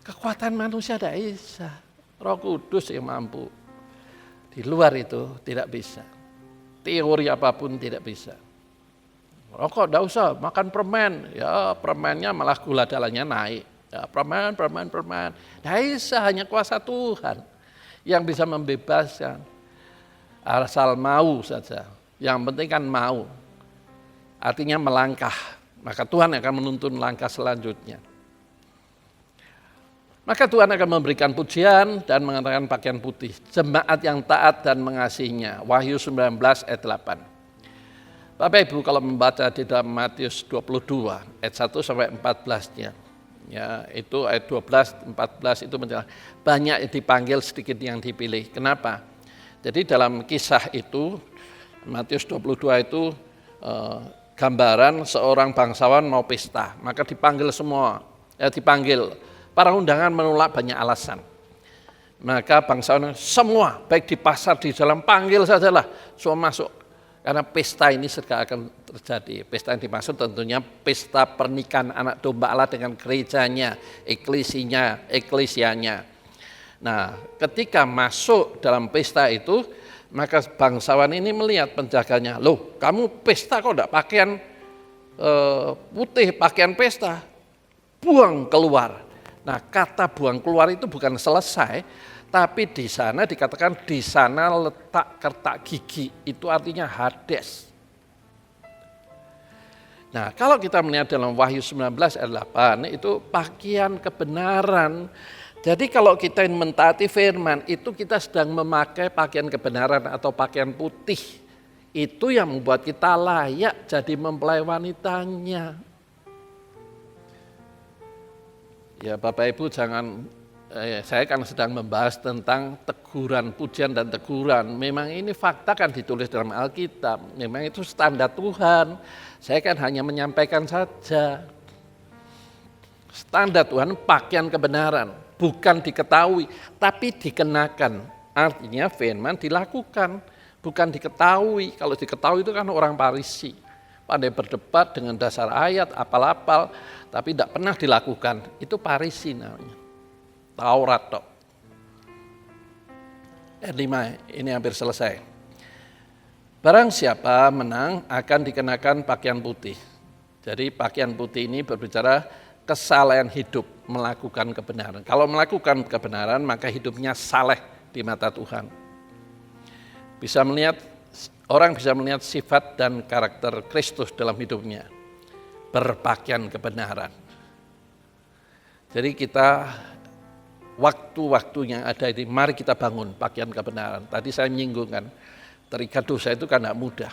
[SPEAKER 3] Kekuatan manusia tidak bisa. Roh Kudus yang mampu. Di luar itu tidak bisa. Teori apapun tidak bisa. Rokok tidak usah, makan permen. Ya permennya malah gula darahnya naik. Ya, permen. Tidak bisa, hanya kuasa Tuhan yang bisa membebaskan. Asal mau saja. Yang penting kan mau. Artinya melangkah. Maka Tuhan akan menuntun langkah selanjutnya. Maka Tuhan akan memberikan pujian dan mengenakan pakaian putih. Jemaat yang taat dan mengasihinya. Wahyu 19 ayat 8. Bapak Ibu kalau membaca di dalam Matius 22 ayat 1 sampai 14-nya. Ya, itu ayat 12, 14 itu menjelaskan. Banyak yang dipanggil, sedikit yang dipilih. Kenapa? Jadi dalam kisah itu, Matius 22 itu gambaran seorang bangsawan mau pesta, maka dipanggil semua, dipanggil. Para undangan menolak banyak alasan. Maka bangsawan semua, baik di pasar, di jalan, panggil sajalah, semua masuk. Karena pesta ini segera akan terjadi. Pesta yang dimaksud tentunya pesta pernikahan anak domba Allah dengan gerejanya, eklesianya. Nah, ketika masuk dalam pesta itu, maka bangsawan ini melihat penjaganya, loh kamu pesta kok enggak pakaian putih, pakaian pesta, buang keluar. Nah kata buang keluar itu bukan selesai, tapi di sana dikatakan di sana letak kertak gigi, itu artinya Hades. Nah kalau kita melihat dalam Wahyu 19 ayat 8 itu pakaian kebenaran. Jadi kalau kita ingin mentaati firman, itu kita sedang memakai pakaian kebenaran atau pakaian putih. Itu yang membuat kita layak jadi mempelai wanitanya. Ya Bapak Ibu jangan, saya kan sedang membahas tentang teguran, pujian dan teguran. Memang ini fakta kan ditulis dalam Alkitab, memang itu standar Tuhan. Saya kan hanya menyampaikan saja. Standar Tuhan pakaian kebenaran. Bukan diketahui, tapi dikenakan. Artinya firman dilakukan, bukan diketahui. Kalau diketahui itu kan orang Farisi. Pandai berdebat dengan dasar ayat, apal-apal, tapi tidak pernah dilakukan. Itu Farisi namanya. Taurat. Ayat 5, ini hampir selesai. Barang siapa menang akan dikenakan pakaian putih. Jadi pakaian putih ini berbicara kesalehan hidup, melakukan kebenaran. Kalau melakukan kebenaran, maka hidupnya saleh di mata Tuhan. Orang bisa melihat sifat dan karakter Kristus dalam hidupnya. Berpakaian kebenaran. Jadi kita, waktu-waktu yang ada ini, mari kita bangun pakaian kebenaran. Tadi saya menyinggung kan, terikat dosa itu kan tidak mudah.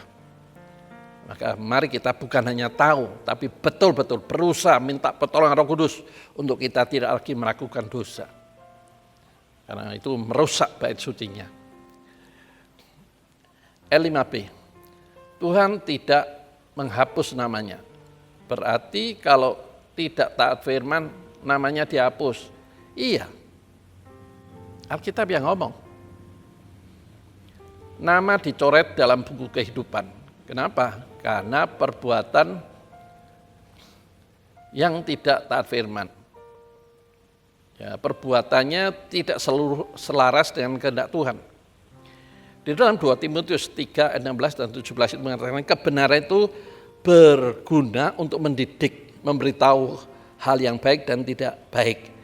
[SPEAKER 3] Maka mari kita bukan hanya tahu, tapi betul-betul berusaha minta pertolongan Roh Kudus untuk kita tidak lagi melakukan dosa. Karena itu merusak bait sucinya. L5B, Tuhan tidak menghapus namanya. Berarti kalau tidak taat firman, namanya dihapus. Iya, Alkitab yang ngomong. Nama dicoret dalam buku kehidupan. Kenapa? Karena perbuatan yang tidak taat firman. Ya, perbuatannya tidak selaras dengan kehendak Tuhan. Di dalam 2 Timotius 3 ayat 16 dan 17 itu mengatakan kebenaran itu berguna untuk mendidik, memberitahu hal yang baik dan tidak baik.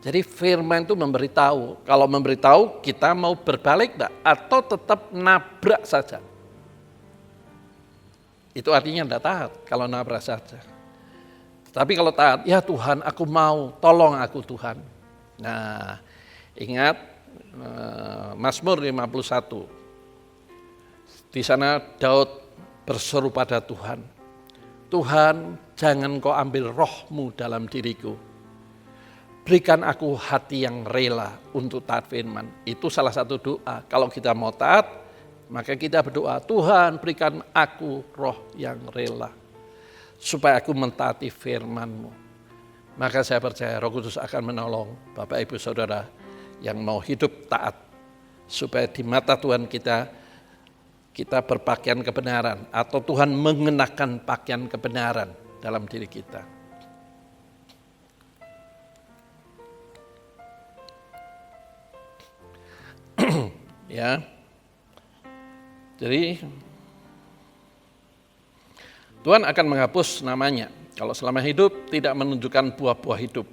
[SPEAKER 3] Jadi firman itu memberitahu. Kalau memberitahu, kita mau berbalik enggak? Atau tetap nabrak saja? Itu artinya enggak taat kalau nabrak saja. Tapi kalau taat, ya Tuhan aku mau, tolong aku Tuhan. Nah, ingat Mazmur 51. Di sana Daud berseru pada Tuhan. Tuhan, jangan kau ambil rohmu dalam diriku. Berikan aku hati yang rela untuk taat firman. Itu salah satu doa. Kalau kita mau taat, maka kita berdoa, Tuhan berikan aku roh yang rela. Supaya aku mentaati firman-Mu. Maka saya percaya Roh Kudus akan menolong Bapak Ibu Saudara yang mau hidup taat. Supaya di mata Tuhan kita berpakaian kebenaran. Atau Tuhan mengenakan pakaian kebenaran dalam diri kita. Ya, jadi Tuhan akan menghapus namanya kalau selama hidup tidak menunjukkan buah-buah hidup.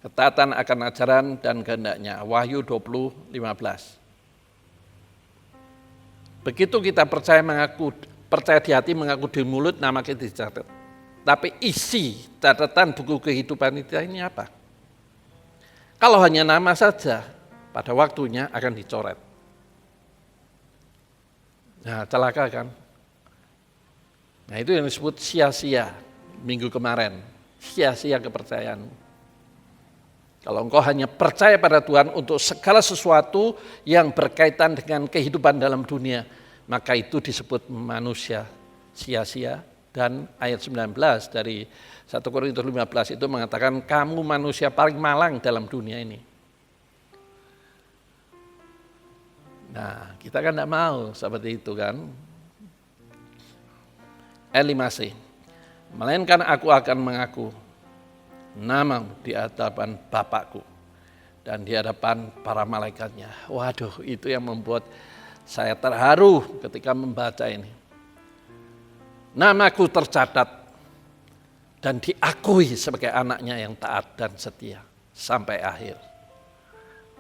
[SPEAKER 3] Ketaatan akan ajaran dan kehendaknya. Wahyu 20:15. Begitu kita percaya di hati, mengaku di mulut, nama kita dicatat. Tapi isi catatan buku kehidupan kita ini apa? Kalau hanya nama saja, pada waktunya akan dicoret. Nah, celaka kan? Nah, itu yang disebut sia-sia minggu kemarin. Sia-sia kepercayaan. Kalau engkau hanya percaya pada Tuhan untuk segala sesuatu yang berkaitan dengan kehidupan dalam dunia, maka itu disebut manusia sia-sia. Dan ayat 19 dari 1 Korintus 15 itu mengatakan kamu manusia paling malang dalam dunia ini. Nah, kita kan tidak mau seperti itu kan. Elimase, melainkan aku akan mengaku namamu di hadapan Bapakku dan di hadapan para malaikatnya. Waduh, itu yang membuat saya terharu ketika membaca ini. Namaku tercatat dan diakui sebagai anaknya yang taat dan setia sampai akhir.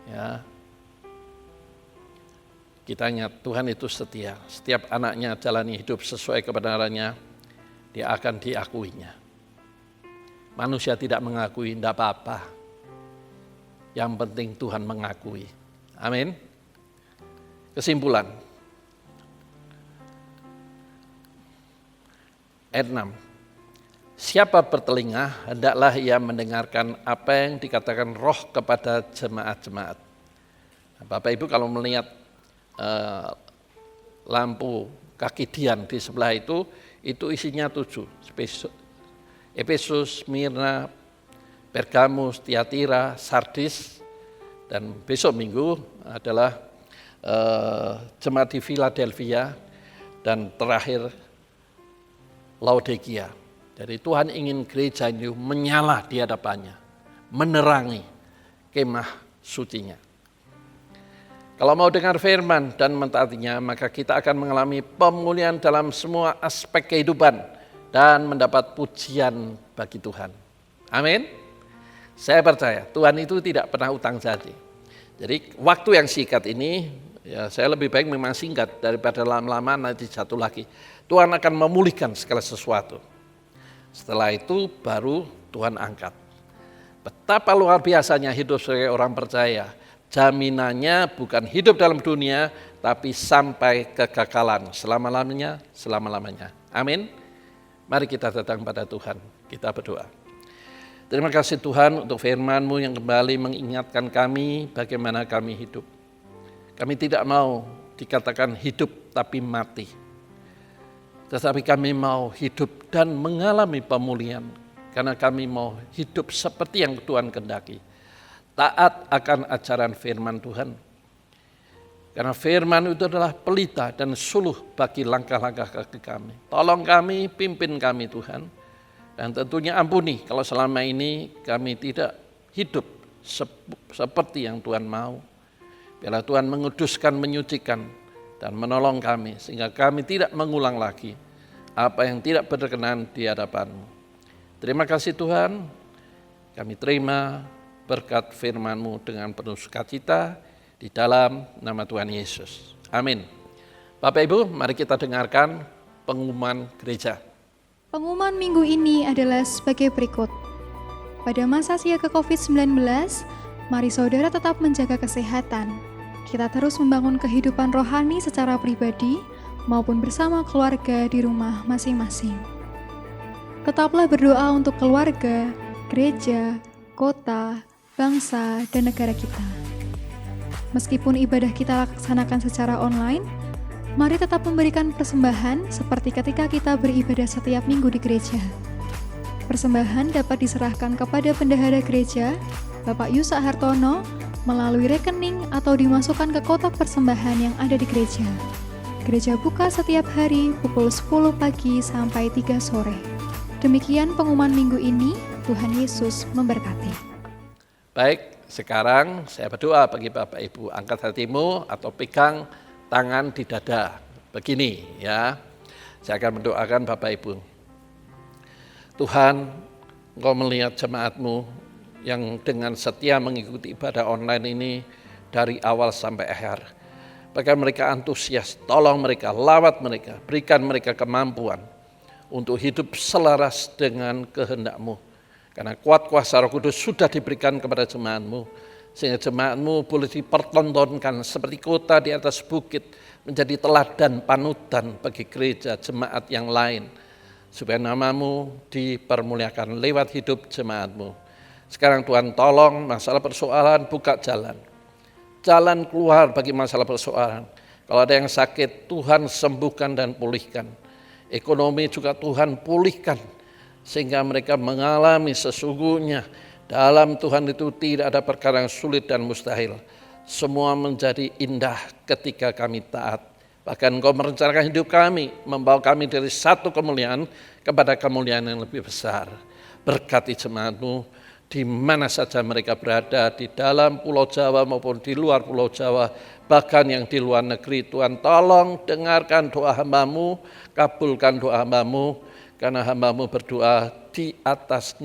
[SPEAKER 3] Ya. Kita ingat Tuhan itu setia. Setiap anaknya jalani hidup sesuai kebenarannya, dia akan diakuinya. Manusia tidak mengakui, tidak apa-apa. Yang penting Tuhan mengakui. Amin. Kesimpulan. Ayat 6. Siapa bertelinga, hendaklah ia mendengarkan apa yang dikatakan Roh kepada jemaat-jemaat. Nah, Bapak Ibu kalau melihat lampu kaki Dian di sebelah itu isinya 7. Efesus, Smyrna, Pergamus, Tiatira, Sardis, dan besok minggu adalah jemaat di Philadelphia, dan terakhir Laodikia. Jadi Tuhan ingin gereja itu menyala di hadapannya, menerangi kemah sucinya. Kalau mau dengar firman dan mentaatinya, maka kita akan mengalami pemulihan dalam semua aspek kehidupan dan mendapat pujian bagi Tuhan. Amin. Saya percaya Tuhan itu tidak pernah utang janji. Jadi waktu yang singkat ini, ya saya lebih baik memang singkat daripada lama-lama nanti jatuh lagi. Tuhan akan memulihkan segala sesuatu. Setelah itu baru Tuhan angkat. Betapa luar biasanya hidup sebagai orang percaya. Jaminannya bukan hidup dalam dunia, tapi sampai kekekalan selama-lamanya, selama-lamanya. Amin. Mari kita datang pada Tuhan, kita berdoa. Terima kasih Tuhan untuk firman-Mu yang kembali mengingatkan kami bagaimana kami hidup. Kami tidak mau dikatakan hidup tapi mati. Tetapi kami mau hidup dan mengalami pemulihan. Karena kami mau hidup seperti yang Tuhan kehendaki. Taat akan ajaran firman Tuhan. Karena firman itu adalah pelita dan suluh bagi langkah-langkah kaki kami. Tolong kami, pimpin kami Tuhan. Dan tentunya ampuni kalau selama ini kami tidak hidup seperti yang Tuhan mau. Biarlah Tuhan menguduskan, menyucikan, dan menolong kami. Sehingga kami tidak mengulang lagi apa yang tidak berkenan di hadapan-Mu. Terima kasih Tuhan, kami terima berkat firman-Mu dengan penuh sukacita di dalam nama Tuhan Yesus. Amin. Bapak Ibu, mari kita dengarkan pengumuman gereja.
[SPEAKER 4] Pengumuman minggu ini adalah sebagai berikut. Pada masa siaga COVID-19, mari saudara tetap menjaga kesehatan. Kita terus membangun kehidupan rohani secara pribadi maupun bersama keluarga di rumah masing-masing. Tetaplah berdoa untuk keluarga, gereja, kota, bangsa, dan negara kita. Meskipun ibadah kita laksanakan secara online, mari tetap memberikan persembahan seperti ketika kita beribadah setiap minggu di gereja. Persembahan dapat diserahkan kepada bendahara gereja, Bapak Yusa Hartono, melalui rekening atau dimasukkan ke kotak persembahan yang ada di gereja. Gereja buka setiap hari pukul 10 pagi sampai 3 sore. Demikian pengumuman minggu ini, Tuhan Yesus memberkati.
[SPEAKER 3] Baik, sekarang saya berdoa bagi Bapak Ibu, angkat hatimu atau pegang tangan di dada. Begini ya, saya akan mendoakan Bapak Ibu. Tuhan, Engkau melihat jemaat-Mu yang dengan setia mengikuti ibadah online ini dari awal sampai akhir. Bahkan mereka antusias, tolong mereka, lawat mereka, berikan mereka kemampuan untuk hidup selaras dengan kehendak-Mu. Karena kuat kuasa Roh Kudus sudah diberikan kepada jemaat-Mu, sehingga jemaat-Mu boleh dipertontonkan seperti kota di atas bukit, menjadi teladan panutan bagi gereja jemaat yang lain, supaya nama-Mu dipermuliakan lewat hidup jemaat-Mu. Sekarang Tuhan tolong masalah persoalan, buka jalan keluar bagi masalah persoalan. Kalau ada yang sakit, Tuhan sembuhkan dan pulihkan. Ekonomi juga Tuhan pulihkan, sehingga mereka mengalami sesungguhnya dalam Tuhan itu tidak ada perkara yang sulit dan mustahil. Semua menjadi indah ketika kami taat. Bahkan Engkau merencanakan hidup kami, membawa kami dari satu kemuliaan kepada kemuliaan yang lebih besar. Berkati jemaat-Mu di mana saja mereka berada, di dalam Pulau Jawa maupun di luar Pulau Jawa, bahkan yang di luar negeri. Tuhan tolong dengarkan doa hamba-Mu, kabulkan doa hamba-Mu, karena hamba-Mu berdoa di atas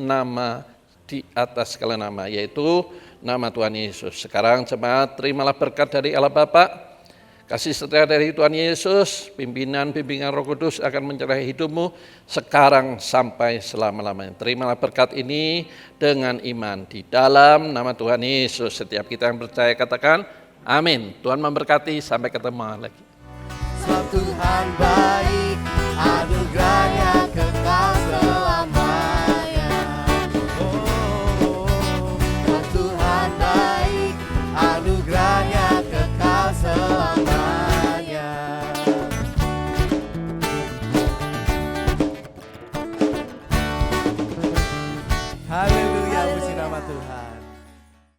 [SPEAKER 3] segala nama, yaitu nama Tuhan Yesus. Sekarang jemaat terimalah berkat dari Allah Bapa, kasih setia dari Tuhan Yesus, pimpinan Roh Kudus akan menyertai hidupmu sekarang sampai selama-lamanya. Terimalah berkat ini dengan iman di dalam nama Tuhan Yesus. Setiap kita yang percaya katakan amin. Tuhan memberkati, sampai ketemu lagi.
[SPEAKER 5] Sebab Tuhan baik, anugerahnya kekal selamanya. Sebab Tuhan baik, anugerahnya kekal selamanya.
[SPEAKER 2] Haleluya, puji nama Tuhan.